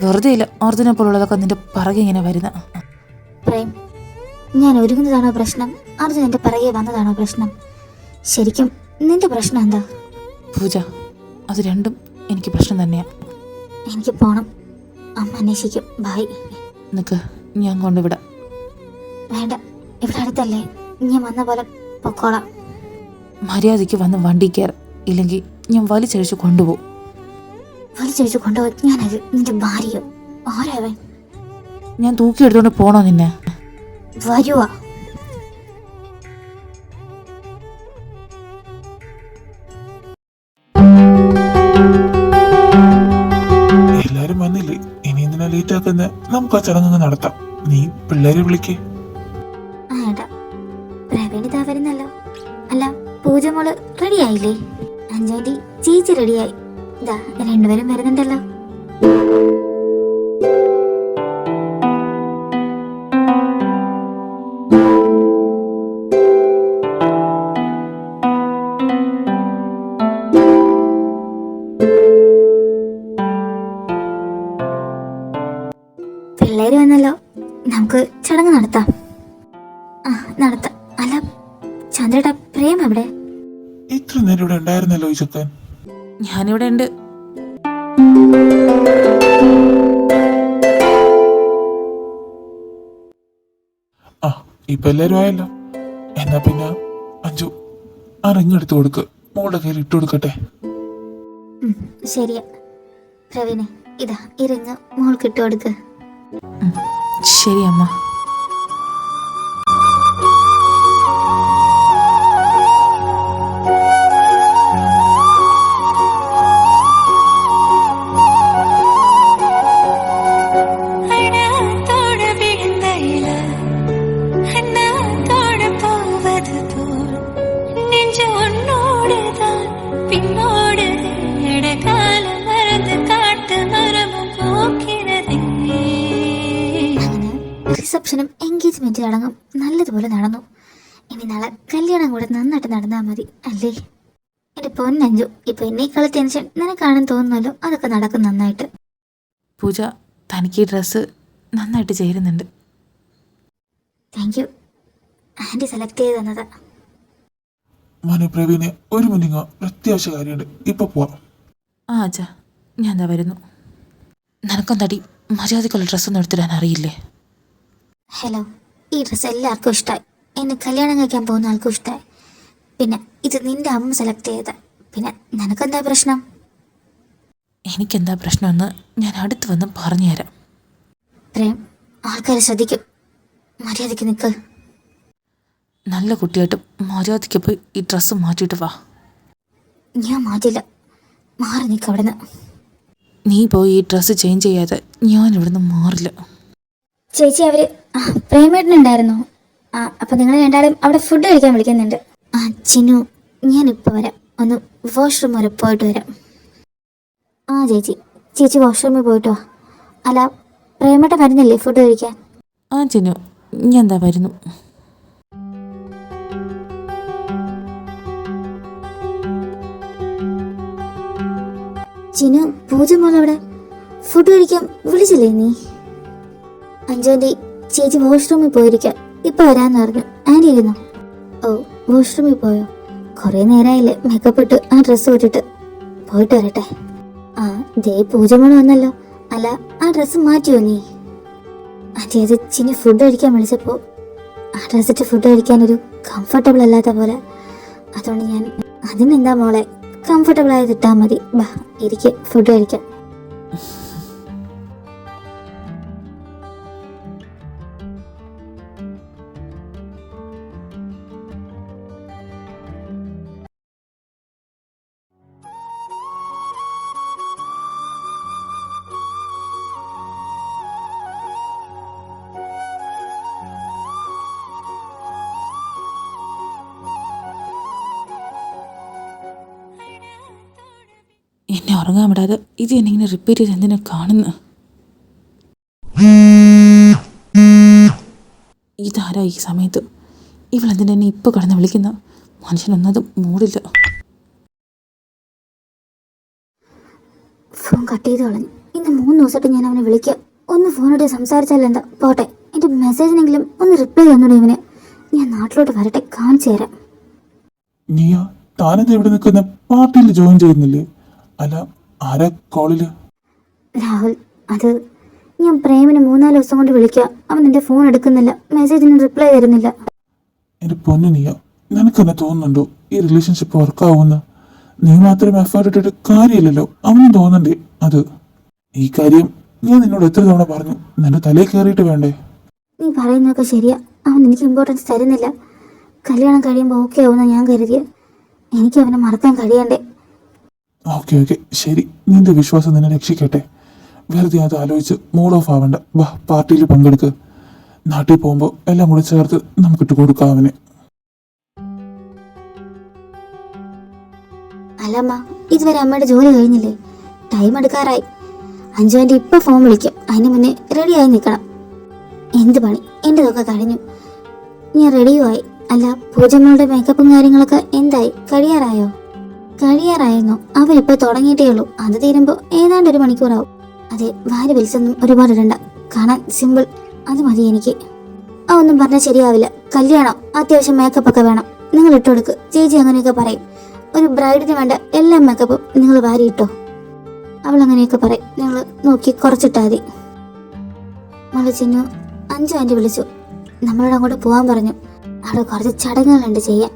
B: വെറുതെ ഇല്ല അർജുനെ പോലുള്ളതൊക്കെ നിൻ്റെ പിറകെ ഇങ്ങനെ വരുന്ന.
C: പ്രേം, ഞാൻ ഒരുങ്ങുന്നതാണോ പ്രശ്നം? അർജുൻ എൻ്റെ പിറകെ വന്നതാണോ പ്രശ്നം? ശരിക്കും നിന്റെ പ്രശ്നം എന്താ?
B: പൂജ, അത് രണ്ടും എനിക്ക് പ്രശ്നം തന്നെയാണ്.
C: എനിക്ക് പോണം, അമ്മ അന്വേഷിക്കും. ബൈ.
B: നിനക്ക് ഞാൻ കൊണ്ടുവിടാം.
C: വേണ്ട, ഇവിടെ അടുത്തല്ലേ, ഞാൻ വന്ന പോലെ പൊക്കോളാം.
B: മര്യാദയ്ക്ക് വന്ന് വണ്ടി കയറ, ഇല്ലെങ്കിൽ ഞാൻ വലിച്ചഴിച്ച് കൊണ്ടുപോകും.
C: വലിച്ചഴിച്ച് കൊണ്ടുപോയി ഞാനത് നിന്റെ ഭാര്യയോ? ആരാവൻ?
B: ഞാൻ തൂക്കിയെടുത്തോണ്ട് പോണോ നിന്നെ?
C: വരുവാ.
D: എല്ലാരും വന്നില്ലേ? ഇനി എന്തിനാ ലേറ്റ് ആക്കുന്ന? നമുക്ക് ആ ചടങ്ങ് നടത്താം. നീ പിള്ളേരെ വിളിക്കേ.
C: ആ ഏട്ടാ, പ്രവീണിതാ വരുന്നല്ലോ. അല്ല, പൂജ മോള് റെഡിയായില്ലേ? അഞ്ചാൻറ്റി ചേച്ചി റെഡിയായി. ഇതാ രണ്ടുപേരും വരുന്നുണ്ടല്ലോ. പിള്ളേര് വന്നല്ലോ, നമുക്ക് ചടങ്ങ് നടത്താം. ആ നടത്താം. അല്ല ചന്ദ്രേട്ടാ, പ്രേം എവിടെ?
D: ഇത്ര നേരം ഇവിടെ ഉണ്ടായിരുന്നല്ലോ ഈ ചെക്കൻ.
B: ഞാനിവിടെ ഉണ്ട്.
D: ആ ഇപ്പൊ എല്ലാരും ആയല്ലോ. എന്നാ പിന്നെ അഞ്ചു ആ റിങ് എടുത്തു കൊടുക്ക്, മോളുടെ കയ്യിൽ ഇട്ടു കൊടുക്കട്ടെ.
C: ശരിയാ പ്രവീണെ, ഇതാ ഈ റിങ് മോൾക്ക് ഇട്ട് കൊടുക്ക്.
B: ശരി അമ്മ.
C: റിസപ്ഷനും എൻഗേജ്മെന്റ് ചടങ്ങും നല്ലതുപോലെ നടന്നു. ഇനി നാളെ കല്യാണം കൂടെ നന്നായിട്ട് നടന്നാൽ മതി അല്ലേ? എന്റെ പൊന്നഞ്ചു, ഇപ്പൊ എന്നേക്കാളും ടെൻഷൻ നിനക്കാണെന്ന് തോന്നുന്നല്ലോ. അതൊക്കെ നടക്കും നന്നായിട്ട്.
B: പൂജ, തനിക്ക് ഈ ഡ്രസ്സ് നന്നായിട്ട് ചേരുന്നുണ്ട്.
C: Thank you. ആന്റി സെലക്ട് ചെയ്ത് തന്നതാ.
D: മോനെ പ്രവീണെ, ഒരു മിനിറ്റ്, അത്യാവശ്യ കാര്യമുണ്ട്, ഇപ്പൊ പോവാം.
B: ആ അച്ഛാ, ഞാൻ എന്താ വരുന്നു. നിനക്കെന്താടി മര്യാദക്കുള്ള ഡ്രസ്സൊന്നും എടുത്തിടാൻ അറിയില്ലേ?
C: ഹലോ, ഈ ഡ്രസ്സ് എല്ലാവർക്കും ഇഷ്ടമായി. എന്നെ കല്യാണം കഴിക്കാൻ പോകുന്ന ആൾക്കും ഇഷ്ടമായി. പിന്നെ ഇത് നിന്റെ അമ്മ സെലക്ട് ചെയ്ത. പിന്നെ നിനക്കെന്താ പ്രശ്നം?
B: എനിക്കെന്താ പ്രശ്നമെന്ന് ഞാൻ അടുത്ത് വന്ന് പറഞ്ഞുതരാം.
C: പ്രേം, ആൾക്കാരെ ശ്രദ്ധിക്കും. മര്യാദയ്ക്ക് നിൽക്ക്.
B: നല്ല കുട്ടിയായിട്ട് മര്യാദയ്ക്ക് പോയി ഈ ഡ്രസ്സ് മാറ്റിയിട്ട് വാ.
C: ഞാൻ മാറ്റില്ല, മാറി നിൽക്ക് അവിടെ നിന്ന്.
B: നീ പോയി ഈ ഡ്രസ്സ് ചേഞ്ച് ചെയ്യാതെ ഞാൻ ഇവിടുന്ന് മാറില്ല.
C: ചേച്ചി, അവര് പ്രേമേട്ടനുണ്ടായിരുന്നു. അപ്പൊ നിങ്ങൾ രണ്ടാളും അവിടെ ഫുഡ് കഴിക്കാൻ വിളിക്കുന്നുണ്ട്. ചിന്നു, ഞാനിപ്പോൾ വരാം. ഒന്ന് വാഷ്റൂം വരെ പോയിട്ട് വരാം. ചേച്ചി വാഷ്റൂമിൽ പോയിട്ടോ. അല്ല, പ്രേമേട്ടൻ വരുന്നില്ലേ ഫുഡ് കഴിക്കാൻ?
B: ആ ചിന്നു, ഞാൻ എന്താ വരുന്നു.
C: ചിന്നു, പൂജ മോളവിടെ ഫുഡ് കഴിക്കാൻ വിളിച്ചില്ലേ നീ? അഞ്ചാൻറ്റി, ചേച്ചി വാഷ്റൂമിൽ പോയിരിക്കാം, ഇപ്പൊ വരാന്ന് പറഞ്ഞു. ആൻറ്റി ഇരുന്നു. ഓ, വാഷ്റൂമിൽ പോയോ? കുറേ നേരമായില്ലേ മേക്കപ്പ് ഇട്ട് ആ ഡ്രസ്സ് വിട്ടിട്ട്. പോയിട്ട് വരട്ടെ. ദേ പൂജമോള് വന്നല്ലോ. അല്ല, ആ ഡ്രസ്സ് മാറ്റിയോ നീ? ആൻറ്റി, അത് ചിനി ഫുഡ് കഴിക്കാൻ വിളിച്ചപ്പോൾ ആ ഡ്രസ്സിട്ട് ഫുഡ് കഴിക്കാനൊരു കംഫർട്ടബിൾ അല്ലാത്ത പോലെ. അതുകൊണ്ട് ഞാൻ, അതിനെന്താ മോളെ, കംഫർട്ടബിൾ ആയത് ഇട്ടാൽ മതി. ബാ, ഇരിക്കെ ഫുഡ് കഴിക്കാം.
B: എന്നെ ഉറങ്ങാൻ വിടാതെ ഇത് എന്നെ ഇങ്ങനെ റിപ്പീറ്റ് ചെയ്ത് എന്തിനാ കാണുന്നു? ഇതാരാ ഈ സമയത്ത്? ഇവളെന്തിനാ എന്നെ ഇപ്പോൾ കടന്ന് വിളിക്കുന്ന? മനുഷ്യനൊന്നതും മൂടില്ല.
C: ഫോൺ കട്ട് ചെയ്ത് കളഞ്ഞു. ഇന്ന് 3 ദിവസമായിട്ട് ഞാൻ അവനെ വിളിക്കാം. ഒന്ന് ഫോണിട്ട് സംസാരിച്ചാലെന്താ? പോട്ടെ, എൻ്റെ മെസ്സേജിനെങ്കിലും ഒന്ന് റിപ്ലൈ തന്നോളൂ ഇവന്. ഞാൻ നാട്ടിലോട്ട് വരട്ടെ, കാണിച്ചു തരാം.
D: നീയ താനെന്താ ഇവിടെ നിൽക്കുന്ന? പാർട്ടിയിൽ ജോയിൻ ചെയ്യുന്നില്ലേ? അല്ല, ആരാ കോളില്?
C: രാഹുൽ, അത് ഞാൻ പ്രേമിന് 3-4 ദിവസം കൊണ്ട് വിളിക്കാം. അവൻ എൻ്റെ ഫോൺ എടുക്കുന്നില്ല, മെസ്സേജിന് റിപ്ലൈ തരുന്നില്ല.
D: എന്റെ പൊന്നു നീയ, നിനക്കെന്നെ തോന്നുന്നുണ്ടോ ഈ റിലേഷൻഷിപ്പ് വർക്കാവുമെന്ന്? നീ മാത്രം എഫേർട്ട് ഇട്ടിട്ട് കാര്യമില്ലല്ലോ, അവനും തോന്നണ്ടേ അത്? ഈ കാര്യം ഞാൻ നിന്നോട് എത്ര തവണ പറഞ്ഞു, നിന്റെ തലയിൽ കയറിയിട്ട് വേണ്ടേ?
C: നീ പറയുന്നതൊക്കെ ശരിയാ. അവൻ എനിക്ക് ഇമ്പോർട്ടൻസ് തരുന്നില്ല. കല്യാണം കഴിയുമ്പോൾ ഓക്കെ ആവുമെന്നാണ് ഞാൻ കരുതിയത്. എനിക്ക് അവനെ മറക്കാൻ കഴിയണ്ടേ?
D: ഓക്കെ ശരി, നിന്റെ വിശ്വാസം നിന്നെ രക്ഷിക്കട്ടെ. വെറുതെ അത് ആലോചിച്ച് മൂഡ് ഓഫ് ആവണ്ട. വാ, പാർട്ടിയിൽ പങ്കെടുക്ക്. നാട്ടിൽ പോകുമ്പോൾ എല്ലാം കൂടെ ചേർത്ത് നമുക്കിട്ട് കൊടുക്കാം അവന്.
C: അല്ലമ്മ, ഇതുവരെ അമ്മയുടെ ജോലി കഴിഞ്ഞില്ലേ? ടൈം എടുക്കാറായി. 5 ആൻറ്റി ഇപ്പം ഫോൺ വിളിക്കും. അതിന് മുന്നേ റെഡിയായി നിൽക്കണം. എന്ത് പണി, എൻ്റെതൊക്കെ കഴിഞ്ഞു. ഞാൻ റെഡിയുമായി. അല്ല, പൂജമ്മളുടെ മേക്കപ്പും കാര്യങ്ങളൊക്കെ എന്തായി? കഴിയാറായിരുന്നു. അവരിപ്പോൾ തുടങ്ങിയിട്ടേ ഉള്ളൂ. അത് തീരുമ്പോൾ ഏതാണ്ട് 1 മണിക്കൂറാവും. അതെ, വാരി വലിച്ചൊന്നും ഒരുപാട് ഇടണ്ട. കാണാൻ സിമ്പിൾ, അത് മതി എനിക്ക്. ഒന്നും പറഞ്ഞാൽ ശരിയാവില്ല. കല്യാണം, അത്യാവശ്യം മേക്കപ്പൊക്കെ വേണം. നിങ്ങൾ ഇട്ടുകൊടുക്ക്. ചേച്ചി അങ്ങനെയൊക്കെ പറയും. ഒരു ബ്രൈഡിന് വേണ്ട എല്ലാ മേക്കപ്പും നിങ്ങൾ വാരി ഇട്ടോ. അവൾ അങ്ങനെയൊക്കെ പറയും. നിങ്ങൾ നോക്കി കുറച്ചിട്ടാൽ മതി. മോളെ ചിന്നു, 5 ആൻറ്റി വിളിച്ചു. നമ്മളോട് അങ്ങോട്ട് പോകാൻ പറഞ്ഞു. അവിടെ കുറച്ച് ചടങ്ങുകളുണ്ട് ചെയ്യാൻ.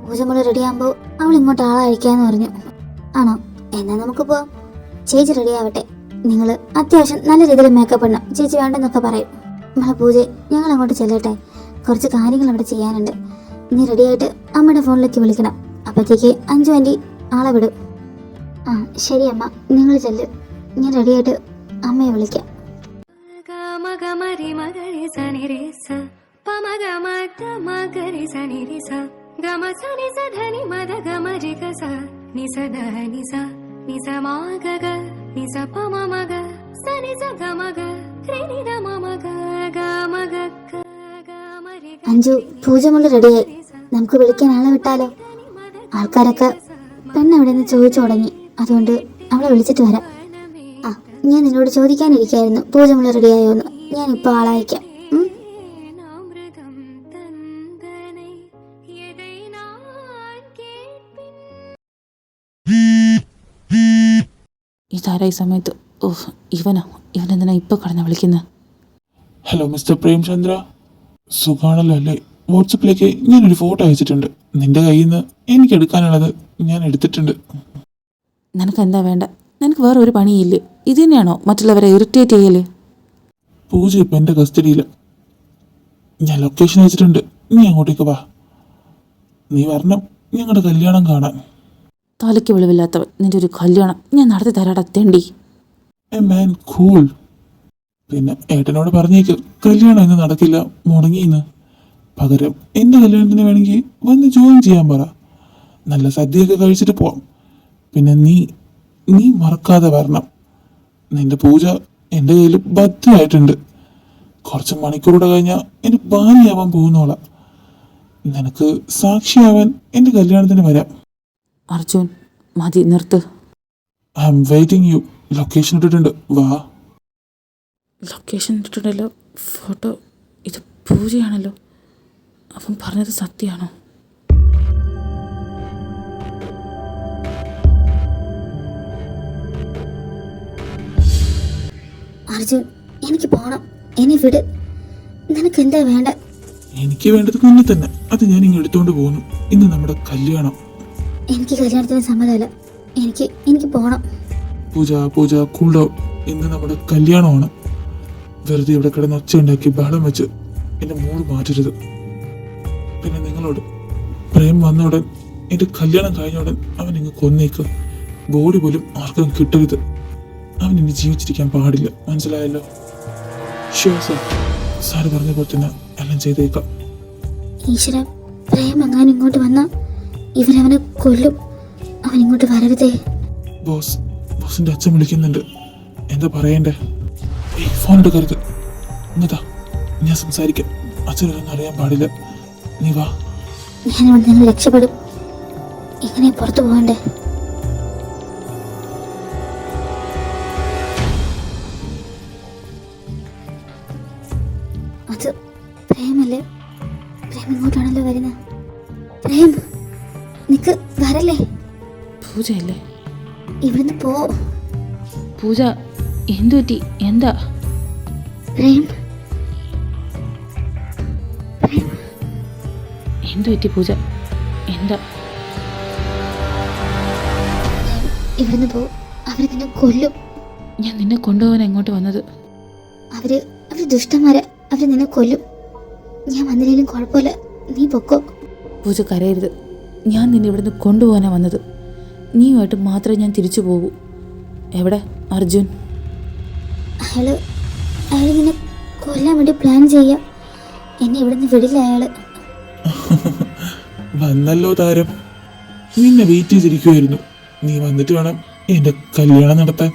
C: പൂജമോള് റെഡിയാകുമ്പോൾ അവൾ ഇങ്ങോട്ട് ആളെ അയക്കാന്ന് പറഞ്ഞു. ആണോ? എന്നാൽ നമുക്ക് പോവാം. ചേച്ചി റെഡിയാവട്ടെ. നിങ്ങൾ അത്യാവശ്യം നല്ല രീതിയിൽ മേക്കപ്പ് ഇടണം. ചേച്ചി വേണ്ടെന്നൊക്കെ പറയും. നമ്മളെ പൂജ, ഞങ്ങൾ അങ്ങോട്ട് ചെല്ലട്ടെ. കുറച്ച് കാര്യങ്ങൾ അവിടെ ചെയ്യാനുണ്ട്. നീ റെഡിയായിട്ട് അമ്മയുടെ ഫോണിലേക്ക് വിളിക്കണം. അപ്പോഴത്തേക്ക് 5 ആൻറ്റി ആളെ വിടും. ആ ശരി അമ്മ, നിങ്ങൾ ചെല്ല്. ഞാൻ റെഡിയായിട്ട് അമ്മയെ വിളിക്കാം. അഞ്ജു, പൂജമുള്ള റെഡിയായി. നമുക്ക് വിളിക്കാൻ ആളെ വിട്ടാലോ? ആൾക്കാരൊക്കെ പെണ്ണെവിടെ നിന്ന് ചോദിച്ചു തുടങ്ങി. അതുകൊണ്ട് അവളെ വിളിച്ചിട്ട് വരാം. ആ, ഞാൻ നിന്നോട് ചോദിക്കാനിരിക്കായിരുന്നു പൂജമുള്ള റെഡിയായോന്ന്. ഞാൻ ഇപ്പോൾ ആളയക്കാം.
B: ഇതാരാ ഈ സമയത്ത്? ഓഹ്, ഇവനെന്തിനാ ഇപ്പൊ കടന്ന് വിളിക്കുന്നത്?
D: ഹലോ മിസ്റ്റർ പ്രേംചന്ദ്ര, സുഖാണല്ലോ അല്ലേ? വാട്സപ്പിലേക്ക് ഞാനൊരു ഫോട്ടോ അയച്ചിട്ടുണ്ട്. നിന്റെ കയ്യിൽ നിന്ന് എനിക്ക് എടുക്കാനുള്ളത് ഞാൻ എടുത്തിട്ടുണ്ട്.
B: നിനക്ക് എന്താ വേണ്ട? നിനക്ക് വേറെ ഒരു പണിയില്ലേ? ഇത് തന്നെയാണോ മറ്റുള്ളവരെ ഇറിറ്റേറ്റ് ചെയ്യല്?
D: പൂജ ഇപ്പം എൻ്റെ കസ്റ്റഡിയിൽ. ഞാൻ ലൊക്കേഷൻ അയച്ചിട്ടുണ്ട്. നീ അങ്ങോട്ടേക്ക് വാ. നീ വരണം ഞങ്ങളുടെ കല്യാണം കാണാൻ.
B: തലയ്ക്ക് വെളിവില്ലാത്തവൻ. നിന്റെ ഒരു കല്യാണം ഞാൻ നടത്തി തരാടാ തെണ്ടി.
D: A man cool. പിന്നെ ഏട്ടനോട് പറഞ്ഞേക്ക് കല്യാണം ഇന്ന് നടക്കില്ല, മുടങ്ങിയെന്ന്. പകരം എൻ്റെ കല്യാണത്തിന് വേണമെങ്കിൽ വന്ന് ജോയിൻ ചെയ്യാൻ പറ. നല്ല സദ്യയൊക്കെ കഴിച്ചിട്ട് പോവാം. പിന്നെ നീ മറക്കാതെ വരണം. നിന്റെ പൂജ എൻ്റെ കയ്യിൽ ഭദ്രമായിട്ടുണ്ട്. കുറച്ച് മണിക്കൂറുടെ കഴിഞ്ഞാൽ എൻ്റെ ഭാര്യയാവാൻ പോകുന്നോളാം. നിനക്ക് സാക്ഷിയാവാൻ എൻ്റെ കല്യാണത്തിന് വരാം.
B: അർജുൻ, മതി, നിർത്ത്.
D: I am waiting you. Location ഇട്ടിട്ടുണ്ട്, വാ.
B: ലൊക്കേഷൻ ഇട്ടിട്ടുണ്ടല്ലോ, ഫോട്ടോ. ഇത് പൂജയാണല്ലോ. അവൻ പറഞ്ഞത് സത്യമാണോ?
C: അർജുൻ, എനിക്ക് പോണം. എന്നെ വിട്. നിനക്ക് എന്താ വേണ്ട?
D: എനിക്ക് വേണ്ടത് നിന്നെ തന്നെ. അത് ഞാൻ ഇങ്ങ് എടുത്തോണ്ട് പോകുന്നു. ഇന്ന് നമ്മുടെ കല്യാണം.
C: എനിക്ക് കല്യാണത്തിന് സമ്മതമല്ല. എനിക്ക് പോണം.
D: പൂജ കൂൾ ഡൗൺ. ഇന്ന് നമ്മുടെ കല്യാണമാണ്. വെറുതെ ഇവിടെ കിടന്ന് ഒച്ച ഉണ്ടാക്കി ബഹളം വെച്ച് എൻ്റെ മൂഡ് മാറ്റരുത്. പിന്നെ നിങ്ങളോട്, പ്രേം വന്ന ഉടൻ, എൻ്റെ കല്യാണം കഴിഞ്ഞ ഉടൻ അവൻ ഇങ്ങ് കൊന്നേക്ക്. ബോഡി പോലും ആർക്കും കിട്ടരുത്. അവൻ ഇനി ജീവിച്ചിരിക്കാൻ പാടില്ല, മനസ്സിലായല്ലോ? Sure sir. സാറ് പറഞ്ഞ പോലെ തന്നെ എല്ലാം ചെയ്തേക്കാം.
C: ഈശ്വര, പ്രേം എങ്ങാനും ഇങ്ങോട്ട് വന്നാ ഇവരവനെ കൊല്ലും. അവൻ ഇങ്ങോട്ട് വരരുതേ.
D: ബോസിന്റെ അച്ഛൻ വിളിക്കുന്നുണ്ട്. എന്താ പറയണ്ടേ? ഫോൺ എടുക്കരുത്. ഇങ്ങതാ, ഞാൻ സംസാരിക്കാം. അച്ഛനൊന്നും അറിയാൻ പാടില്ല. നീ വാ.
C: ഞാനിവിടെ നിന്ന് രക്ഷപ്പെടും. എങ്ങനെ പുറത്തു പോകണ്ടേ? അത് പ്രേമല്ലേ? പ്രേം ഇങ്ങോട്ടാണല്ലോ വരുന്നത്. പ്രേം, നിക്ക്, വരല്ലേ?
B: പൂജയല്ലേ?
C: ഇവിടുന്ന് പോ.
B: പൂജ, എന്തു പറ്റി? എന്താ?
C: പ്രേം,
B: എന്തു പറ്റി പൂജ? എന്താ?
C: ഇവിടുന്ന് പോ. അവര് നിന്നെ കൊല്ലും.
B: ഞാൻ നിന്നെ കൊണ്ടുപോകാൻ എങ്ങോട്ട് വന്നത്?
C: അവര് ദുഷ്ടന്മാര്. അവര് നിന്നെ കൊല്ലും. ഞാൻ വന്നില്ലെങ്കിലും കുഴപ്പമില്ല. നീ പൊക്കോ.
B: പൂജ, കരയരുത്. ഞാൻ നിന്നെ ഇവിടുന്ന് കൊണ്ടുപോകാനാണ് വന്നത്. നീയുമായിട്ട് മാത്രമേ ഞാൻ തിരിച്ചു പോകൂ. എവിടെ അർജുൻ?
C: അയാള് നിന്നെ കൊല്ലാൻ വേണ്ടി പ്ലാൻ ചെയ്യാം. എന്നെ ഇവിടുന്ന് വിടില്ല അയാള്.
D: വന്നല്ലോ താരം, നിന്നെ വെയിറ്റ് ചെയ്തിരിക്കുമായിരുന്നു. നീ വന്നിട്ട് വേണം എന്റെ കല്യാണം നടത്താൻ.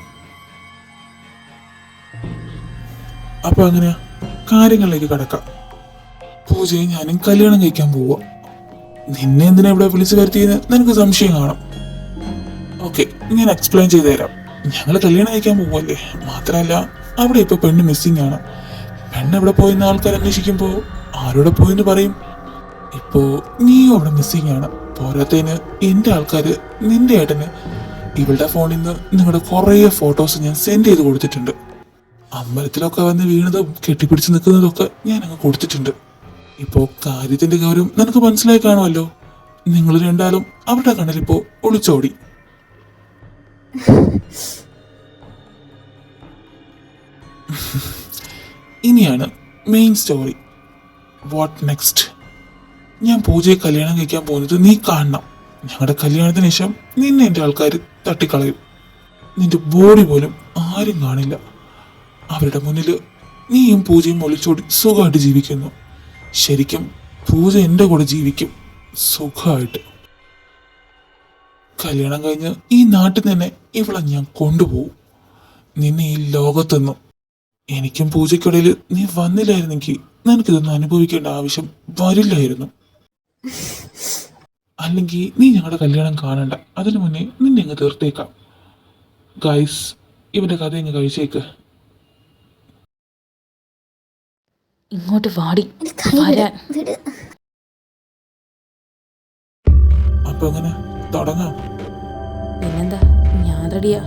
D: അപ്പൊ അങ്ങനെയാ കാര്യങ്ങളിലേക്ക് കടക്കാം. പൂജയെ ഞാനും കല്യാണം കഴിക്കാൻ പോവാ. നിന്നെ എന്തിനാ ഇവിടെ വിളിച്ചു വരുത്തിയെന്ന് നിനക്ക് സംശയം കാണാം. ഓക്കെ, ഞാൻ എക്സ്പ്ലെയിൻ ചെയ്തു തരാം. ഞങ്ങൾ കല്യാണം കഴിക്കാൻ പോവല്ലേ. മാത്രമല്ല അവിടെ ഇപ്പൊ പെണ്ണ് മിസ്സിംഗ് ആണ്. പെണ്ണ് എവിടെ പോയെന്ന് ആൾക്കാർ അന്വേഷിക്കുമ്പോ ആരോടെ പോയെന്ന് പറയും. ഇപ്പോ നീയും അവിടെ മിസ്സിംഗ് ആണ്. പോരാത്തതിന് എന്റെ ആൾക്കാര് നിന്റെ ഏട്ടന് ഇവളുടെ ഫോണിൽ നിന്ന് നിങ്ങളുടെ കുറേ ഫോട്ടോസ് ഞാൻ സെൻഡ് ചെയ്ത് കൊടുത്തിട്ടുണ്ട്. അമ്പലത്തിലൊക്കെ വന്ന് വീണതും കെട്ടിപ്പിടിച്ച് നിൽക്കുന്നതൊക്കെ ഞാൻ അങ്ങ് കൊടുത്തിട്ടുണ്ട്. ഇപ്പോ കാര്യത്തിന്റെ ഗൗരവം നിനക്ക് മനസ്സിലായി കാണുമല്ലോ. നിങ്ങൾ രണ്ടാളും അവരുടെ കണ്ണിലിപ്പോ ഒളിച്ചോടി. ഇനിയാണ് മെയിൻ സ്റ്റോറി. What next? ഞാൻ പൂജയെ കല്യാണം കഴിക്കാൻ പോകുന്നത് നീ കാണണം. ഞങ്ങളുടെ കല്യാണത്തിന് ശേഷം നിന്നെ എൻ്റെ ആൾക്കാർ തട്ടിക്കളയും. നിന്റെ ബോഡി പോലും ആരും കാണില്ല. അവരുടെ മുന്നിൽ നീയും പൂജയും ഒളിച്ചോടി സുഖമായിട്ട് ജീവിക്കുന്നു. ശരിക്കും പൂജ എൻ്റെ കൂടെ ജീവിക്കും സുഖമായിട്ട്. കല്യാണം കഴിഞ്ഞ് ഈ നാട്ടിൽ തന്നെ ഇവളെ ഞാൻ കൊണ്ടുപോകും. നിന്നെ ഈ ലോകത്തെന്നും. എനിക്കും പൂജയ്ക്കിടയിൽ നീ വന്നില്ലായിരുന്നെങ്കിൽ നിനക്കിതൊന്നും അനുഭവിക്കേണ്ട ആവശ്യം വരില്ലായിരുന്നു. അല്ലെങ്കിൽ നീ ഞങ്ങളുടെ കല്യാണം കാണണ്ട. അതിനു മുന്നേ നിന്നെ അങ്ങ് തീർത്തേക്കാം. ഗൈസ്, ഇവന്റെ കഥ അങ്ങ് കഴിച്ചേക്ക്.
B: ഇങ്ങോട്ട് വാടി.
C: എന്റെ കൈ വിട്,
B: വരാൻ.
C: വിട്.
D: അപ്പൊ എങ്ങനെ തുടങ്ങാം?
B: പിന്നെന്താ, ഞാൻ റെഡിയാ.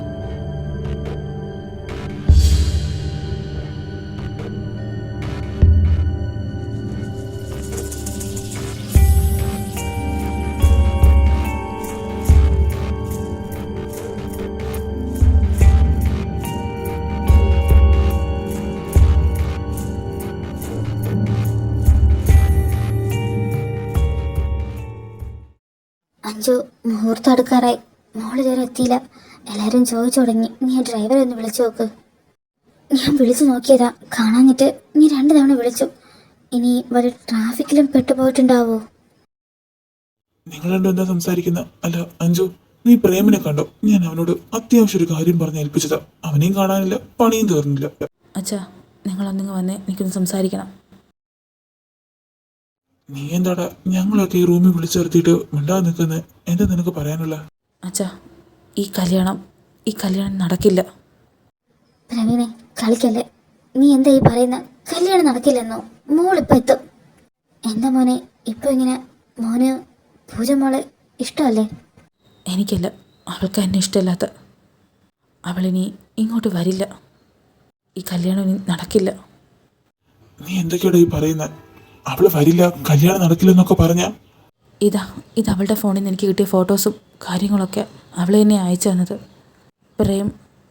C: അഞ്ചു, മുഹൂർത്തം അടുക്കാറായി. മോള് ഇതുവരെ എത്തിയില്ല. എല്ലാവരും ചോദിച്ചു തുടങ്ങി. നീ ആ ഡ്രൈവറെ ഒന്ന് വിളിച്ചു നോക്ക്. ഞാൻ വിളിച്ചു നോക്കിയതാ, കാണാഞ്ഞിട്ട് നീ 2 തവണ വിളിച്ചു. ഇനി വല്ല ട്രാഫിക്കിലും പെട്ടുപോയിട്ടുണ്ടാവോ?
D: നിങ്ങൾ രണ്ടും എന്താ സംസാരിക്കുന്ന? അല്ല അഞ്ജു, നീ പ്രേമിനെ കണ്ടോ? ഞാൻ അവനോട് അത്യാവശ്യം ഒരു കാര്യം പറഞ്ഞ് ഏൽപ്പിച്ചതാ. അവനെയും കാണാനില്ല, പണിയും തീർന്നില്ല.
B: അച്ഛാ, നിങ്ങളൊന്നിങ്ങ് വന്നേ, എനിക്കൊന്ന് സംസാരിക്കണം.
D: നീ എന്താടാ ഞങ്ങളൊക്കെ ഈ റൂമിൽ വിളിച്ചു നിർത്തിയിട്ട് മിണ്ടാതെ നിൽക്കുന്നേ? എന്താ നിനക്ക് പറയാനുള്ള?
B: അച്ഛാ, ഈ കല്യാണം നടക്കില്ല.
C: പ്രവീണെ, കളിക്കല്ലേ. നീ എന്താ ഈ പറയുന്ന? കല്യാണം നടക്കില്ലെന്നോ? മോളിപ്പോൾ എത്തും. എന്താ മോനെ ഇപ്പോൾ ഇങ്ങനെ? മോന് പൂജ മോളെ ഇഷ്ടമല്ലേ?
B: എനിക്കല്ല, അവൾക്ക് എന്നെ ഇഷ്ടമല്ലാത്ത. അവളിനി ഇങ്ങോട്ട് വരില്ല. ഈ കല്യാണം ഇനി നടക്കില്ല.
D: നീ എന്തൊക്കെയാടാ ഈ പറയുന്നത്? അവള് വരില്ല, കല്യാണം നടക്കില്ലെന്നൊക്കെ പറഞ്ഞ?
B: ഇത് അവളുടെ ഫോണിൽ നിന്ന് എനിക്ക് കിട്ടിയ ഫോട്ടോസും കാര്യങ്ങളൊക്കെ അവൾ തന്നെ അയച്ചു തന്നത്. പ്രേം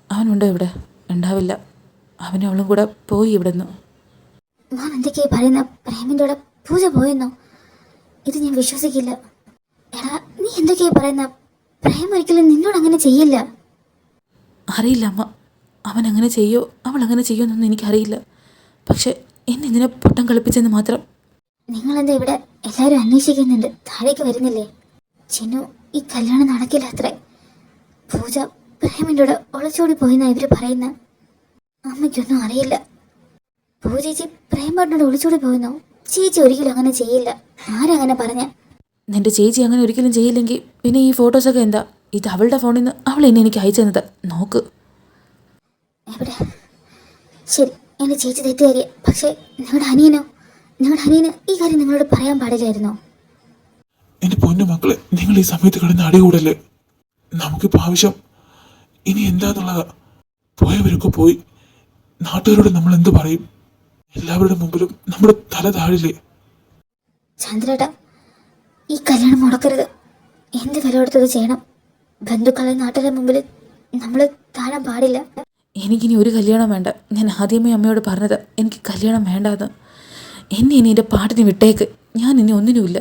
B: അവനുണ്ടോ ഇവിടെ? ഉണ്ടാവില്ല. അവനും അവളും കൂടെ പോയി ഇവിടുന്ന്.
C: മോൻ എന്തൊക്കെയാ പറയുന്ന? പ്രേമിൻ്റെ കൂടെ പൂജ പോയെന്നോ? ഇത് ഞാൻ വിശ്വസിക്കില്ല. എടാ, നീ എന്തൊക്കെയാ പറയുന്ന? പ്രേം ഒരിക്കലും നിന്നോട് അങ്ങനെ ചെയ്യില്ല.
B: അറിയില്ല അമ്മ, അവൻ അങ്ങനെ ചെയ്യോ അവൾ അങ്ങനെ ചെയ്യോ എന്നൊന്നും എനിക്കറിയില്ല. പക്ഷെ എന്നെ ഇതിനെ പൊട്ടം കളിപ്പിച്ചെന്ന് മാത്രം.
C: നിങ്ങളെന്താ ഇവിടെ എല്ലാവരും അന്വേഷിക്കുന്നുണ്ട്, താഴേക്ക് വരുന്നില്ലേ? ചിന്നു, ഈ കല്യാണം നടക്കില്ല അത്രേ. പൂജ പ്രേമിൻ്റെ കൂടെ ഒളിച്ചോടി പോയെന്നാ ഇവർ പറയുന്ന. അമ്മയ്ക്കൊന്നും അറിയില്ല. പൂജേച്ചി പ്രേമോടിനോട് ഒളിച്ചോടി പോയെന്നോ? ചേച്ചി ഒരിക്കലും അങ്ങനെ ചെയ്യില്ല. ആരങ്ങനെ പറഞ്ഞ?
B: നിന്റെ ചേച്ചി അങ്ങനെ ഒരിക്കലും ചെയ്യില്ലെങ്കിൽ പിന്നെ ഈ ഫോട്ടോസൊക്കെ എന്താ? ഇത് അവളുടെ ഫോണിൽ നിന്ന് അവൾ എന്നെ എനിക്ക് അയച്ചു തന്നത്. നോക്ക്.
C: എവിടെ? ശരി, എൻ്റെ ചേച്ചി തെറ്റുകാരിയ. പക്ഷേ നിങ്ങളുടെ അനിയന് ഈ കാര്യം നിങ്ങളോട് പറയാൻ പാടില്ലായിരുന്നോ?
D: എന്റെ പൊന്നു മക്കളെ, നിങ്ങൾ ഈ സമയത്ത് കിടന്ന് അടികൂടല്ലേ. നമുക്കിപ്പോ ആവശ്യം ഇനി എന്താന്നുള്ളതാ. പോയവരൊക്കെ പോയി. നാട്ടുകാരോട് നമ്മൾ എന്ത് പറയും? എല്ലാവരുടെ മുമ്പിലും നമ്മുടെ തല താഴില്ലേ?
C: ചന്ദ്രേട്ടാ, ഈ കല്യാണം മുടക്കരുത്. എന്ത് വില കൊടുത്തത് ചെയ്യണം. ബന്ധുക്കളെ നാട്ടിലെ മുമ്പിൽ നമ്മൾ താഴാൻ പാടില്ല.
B: എനിക്കിനി ഒരു കല്യാണം വേണ്ട. ഞാൻ ആദ്യമേ അമ്മയോട് പറഞ്ഞത് എനിക്ക് കല്യാണം വേണ്ടാന്ന്. എന്നെ ഇനി എൻ്റെ പാട്ടിന് വിട്ടേക്ക്. ഞാൻ ഇനി ഒന്നിനുമില്ല.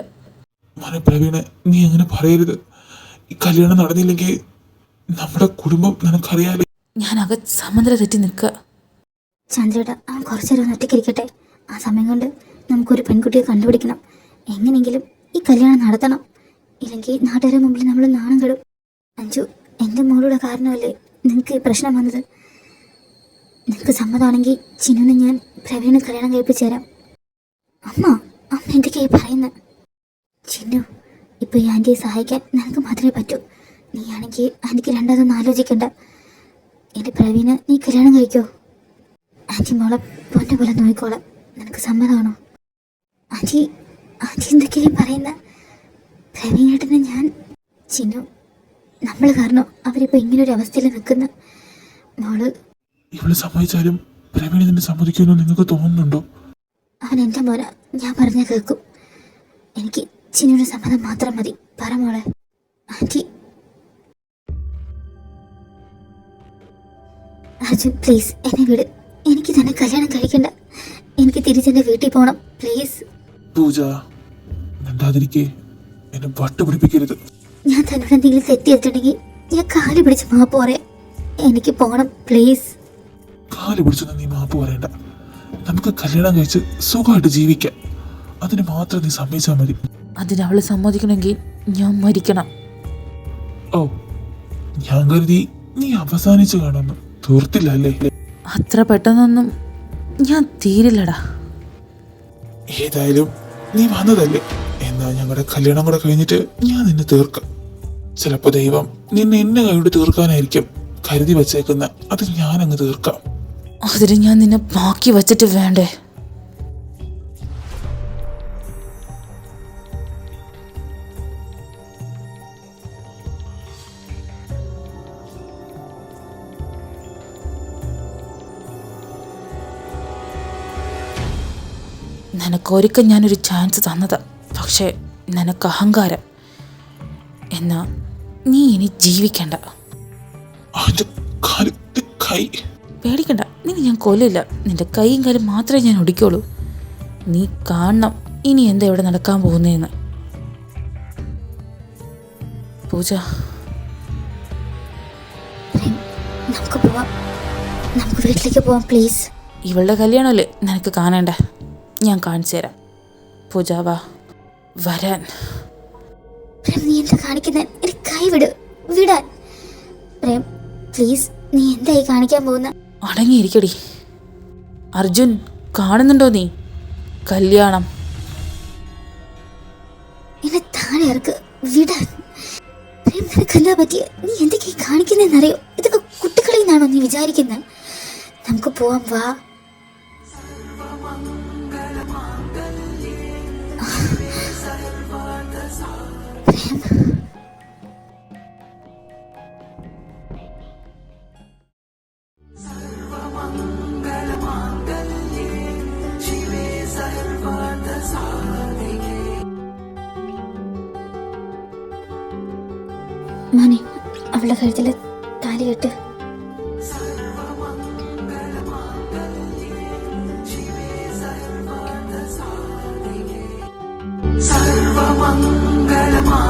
D: മോനെ പ്രവീണ, നീ അങ്ങനെ പറയരുത്. ഈ കല്യാണം നടന്നില്ലെങ്കിൽ നമ്മുടെ കുടുംബം നിനക്കറിയാലേ.
B: ഞാൻ അകത്ത് സമനില തെറ്റി നിൽക്കുക.
C: ചന്ദ്രേട്ട അവൻ കുറച്ചു നേരം ഒന്ന് ഒറ്റയ്ക്കിരിക്കട്ടെ. ആ സമയം കൊണ്ട് നമുക്കൊരു പെൺകുട്ടിയെ കണ്ടുപിടിക്കണം. എങ്ങനെയെങ്കിലും ഈ കല്യാണം നടത്തണം. ഇല്ലെങ്കിൽ നാട്ടുകാരുടെ മുമ്പിൽ നമ്മൾ നാണം കെടും. അഞ്ജു, എൻ്റെ മോളുടെ കാരണമല്ലേ നിങ്ങൾക്ക് ഈ പ്രശ്നം വന്നത്. നിങ്ങൾക്ക് സമ്മതമാണെങ്കിൽ ചിന്നുവിനെ ഞാൻ പ്രവീണ് കല്യാണം കഴിപ്പിച്ചു തരാം. അമ്മ എന്തൊക്കെയായി പറയുന്നത്? ചിന്നു, ഇപ്പോൾ ഈ ആൻറ്റിയെ സഹായിക്കാൻ നിനക്ക് മാത്രമേ പറ്റൂ. നീ ആണെങ്കിൽ ആൻറ്റിക്ക് രണ്ടാമതൊന്നും ആലോചിക്കണ്ട. എൻ്റെ പ്രവീണ് നീ കല്യാണം കഴിക്കോ? ആൻറ്റി മോളെ പൊന്നെ പോലെ നോക്കിക്കോളാം. നിനക്ക് സമ്മതമാണോ? ആൻറ്റി എന്തൊക്കെയായി പറയുന്ന? പ്രവീണേട്ടനെ ഞാൻ ചിന്നു, നമ്മൾ കാരണം അവരിപ്പോൾ ഇങ്ങനൊരു അവസ്ഥയിൽ നിൽക്കുന്ന മോള്.
D: ഇവള് സമ്മതിച്ചാലും പ്രവീൺ ഇതിന് സമ്മതിക്കുമെന്ന് നിങ്ങൾക്ക് തോന്നുന്നുണ്ടോ?
C: അവൻ എൻ്റെ മോന, ഞാൻ പറഞ്ഞ കേൾക്കും. എനിക്ക് ചിന്നുവിൻ്റെ സമ്മതം മാത്രം മതി. പറ മോളെ. ആൻറ്റി. അർജുൻ പ്ലീസ് എന്നെ വിട്. എനിക്ക് തന്നെ കല്യാണം കഴിക്കണ്ട. എനിക്ക് തിരിച്ചെൻ്റെ വീട്ടിൽ പോകണം പ്ലീസ്.
D: പൂജ, മിണ്ടാതിരിക്കേ. എന്നെ വട്ടുപിടിപ്പിക്കരുത്.
C: ഞാൻ തന്നോട് എന്തെങ്കിലും തെറ്റിയിട്ടുണ്ടെങ്കിൽ ഞാൻ കാല് പിടിച്ച് മാപ്പ് പറയാം. എനിക്ക് പോകണം പ്ലീസ്.
D: കാല് പിടിച്ചൊന്നും നീ മാപ്പ് പറയണ്ട. നമുക്ക് കല്യാണം കഴിച്ച് സുഖമായിട്ട് ജീവിക്കാം. അതിന് മാത്രം നീ സമ്മതിച്ചാൽ മതി.
B: അതിനവൾ സമ്മതിക്കണമെങ്കിൽ ഞാൻ മരിക്കണം.
D: ഓ, ഞാൻ കരുതി നീ അവസാനിച്ചു കാണുന്നു. തീർത്തില്ല അല്ലേ?
B: അത്ര പെട്ടെന്നൊന്നും ഞാൻ തീരില്ലടാ.
D: ഏതായാലും നീ വന്നതല്ലേ, എന്നാ ഞങ്ങളുടെ കല്യാണം കൂടെ കഴിഞ്ഞിട്ട് ഞാൻ നിന്നെ തീർക്കാം. ചിലപ്പോ ദൈവം നിന്നെ എന്നെ കൈയോട് തീർക്കാനായിരിക്കും കരുതി വച്ചേക്കുന്ന. അത് ഞാനങ്ങ് തീർക്കാം.
B: അതിന് ഞാൻ നിന്നെ ബാക്കി വച്ചിട്ട് വേണ്ടേ? നിനക്കൊരിക്കൽ ഞാനൊരു ചാൻസ് തന്നതാ. പക്ഷേ നിനക്ക് അഹങ്കാരം. എന്നാ നീ ഇനി ജീവിക്കണ്ട. പേടിക്കണ്ട, നിന്നെ ഞാൻ കൊല്ലില്ല. നിന്റെ കൈയും കാലും മാത്രമേ ഞാൻ ഒടിക്കുള്ളൂ. നീ കാണണം ഇനി എന്താ ഇവിടെ നടക്കാൻ പോകുന്നതെന്ന്. പൂജ,
C: നമുക്ക് പോവാം. നമുക്ക് വീട്ടിലേക്ക് പോവാം പ്ലീസ്.
B: ഇവളുടെ കല്യാണമല്ലേ നിനക്ക് കാണേണ്ട? ഞാൻ കാണിച്ചു തരാം. പൂജ വാ. വരാൻ.
C: നീ എന്താ കാണിക്കുന്നത്? എനിക്ക് കൈ വിടാൻ. പ്രേം പ്ലീസ്, നീ എന്തായി കാണിക്കാൻ പോകുന്ന?
B: അടങ്ങിയിരിക്കടി. അർജുൻ, കാണുന്നുണ്ടോ നീ? കല്യാണം.
C: എന്നെ താഴെ ഇറക്ക്. വിടാൻ. പ്രേം, നിനക്കെന്താ പറ്റിയ? നീ എന്തൊക്കെയായി കാണിക്കുന്നതെന്നറിയോ? ഇതൊക്കെ കുട്ടികളിൽ നിന്നാണോ നീ വിചാരിക്കുന്നത്? നമുക്ക് പോവാം, വാ. മോനെ, അവളുടെ കഴുത്തിൽ താലി കെട്ട്.
A: സർവമംഗളമാ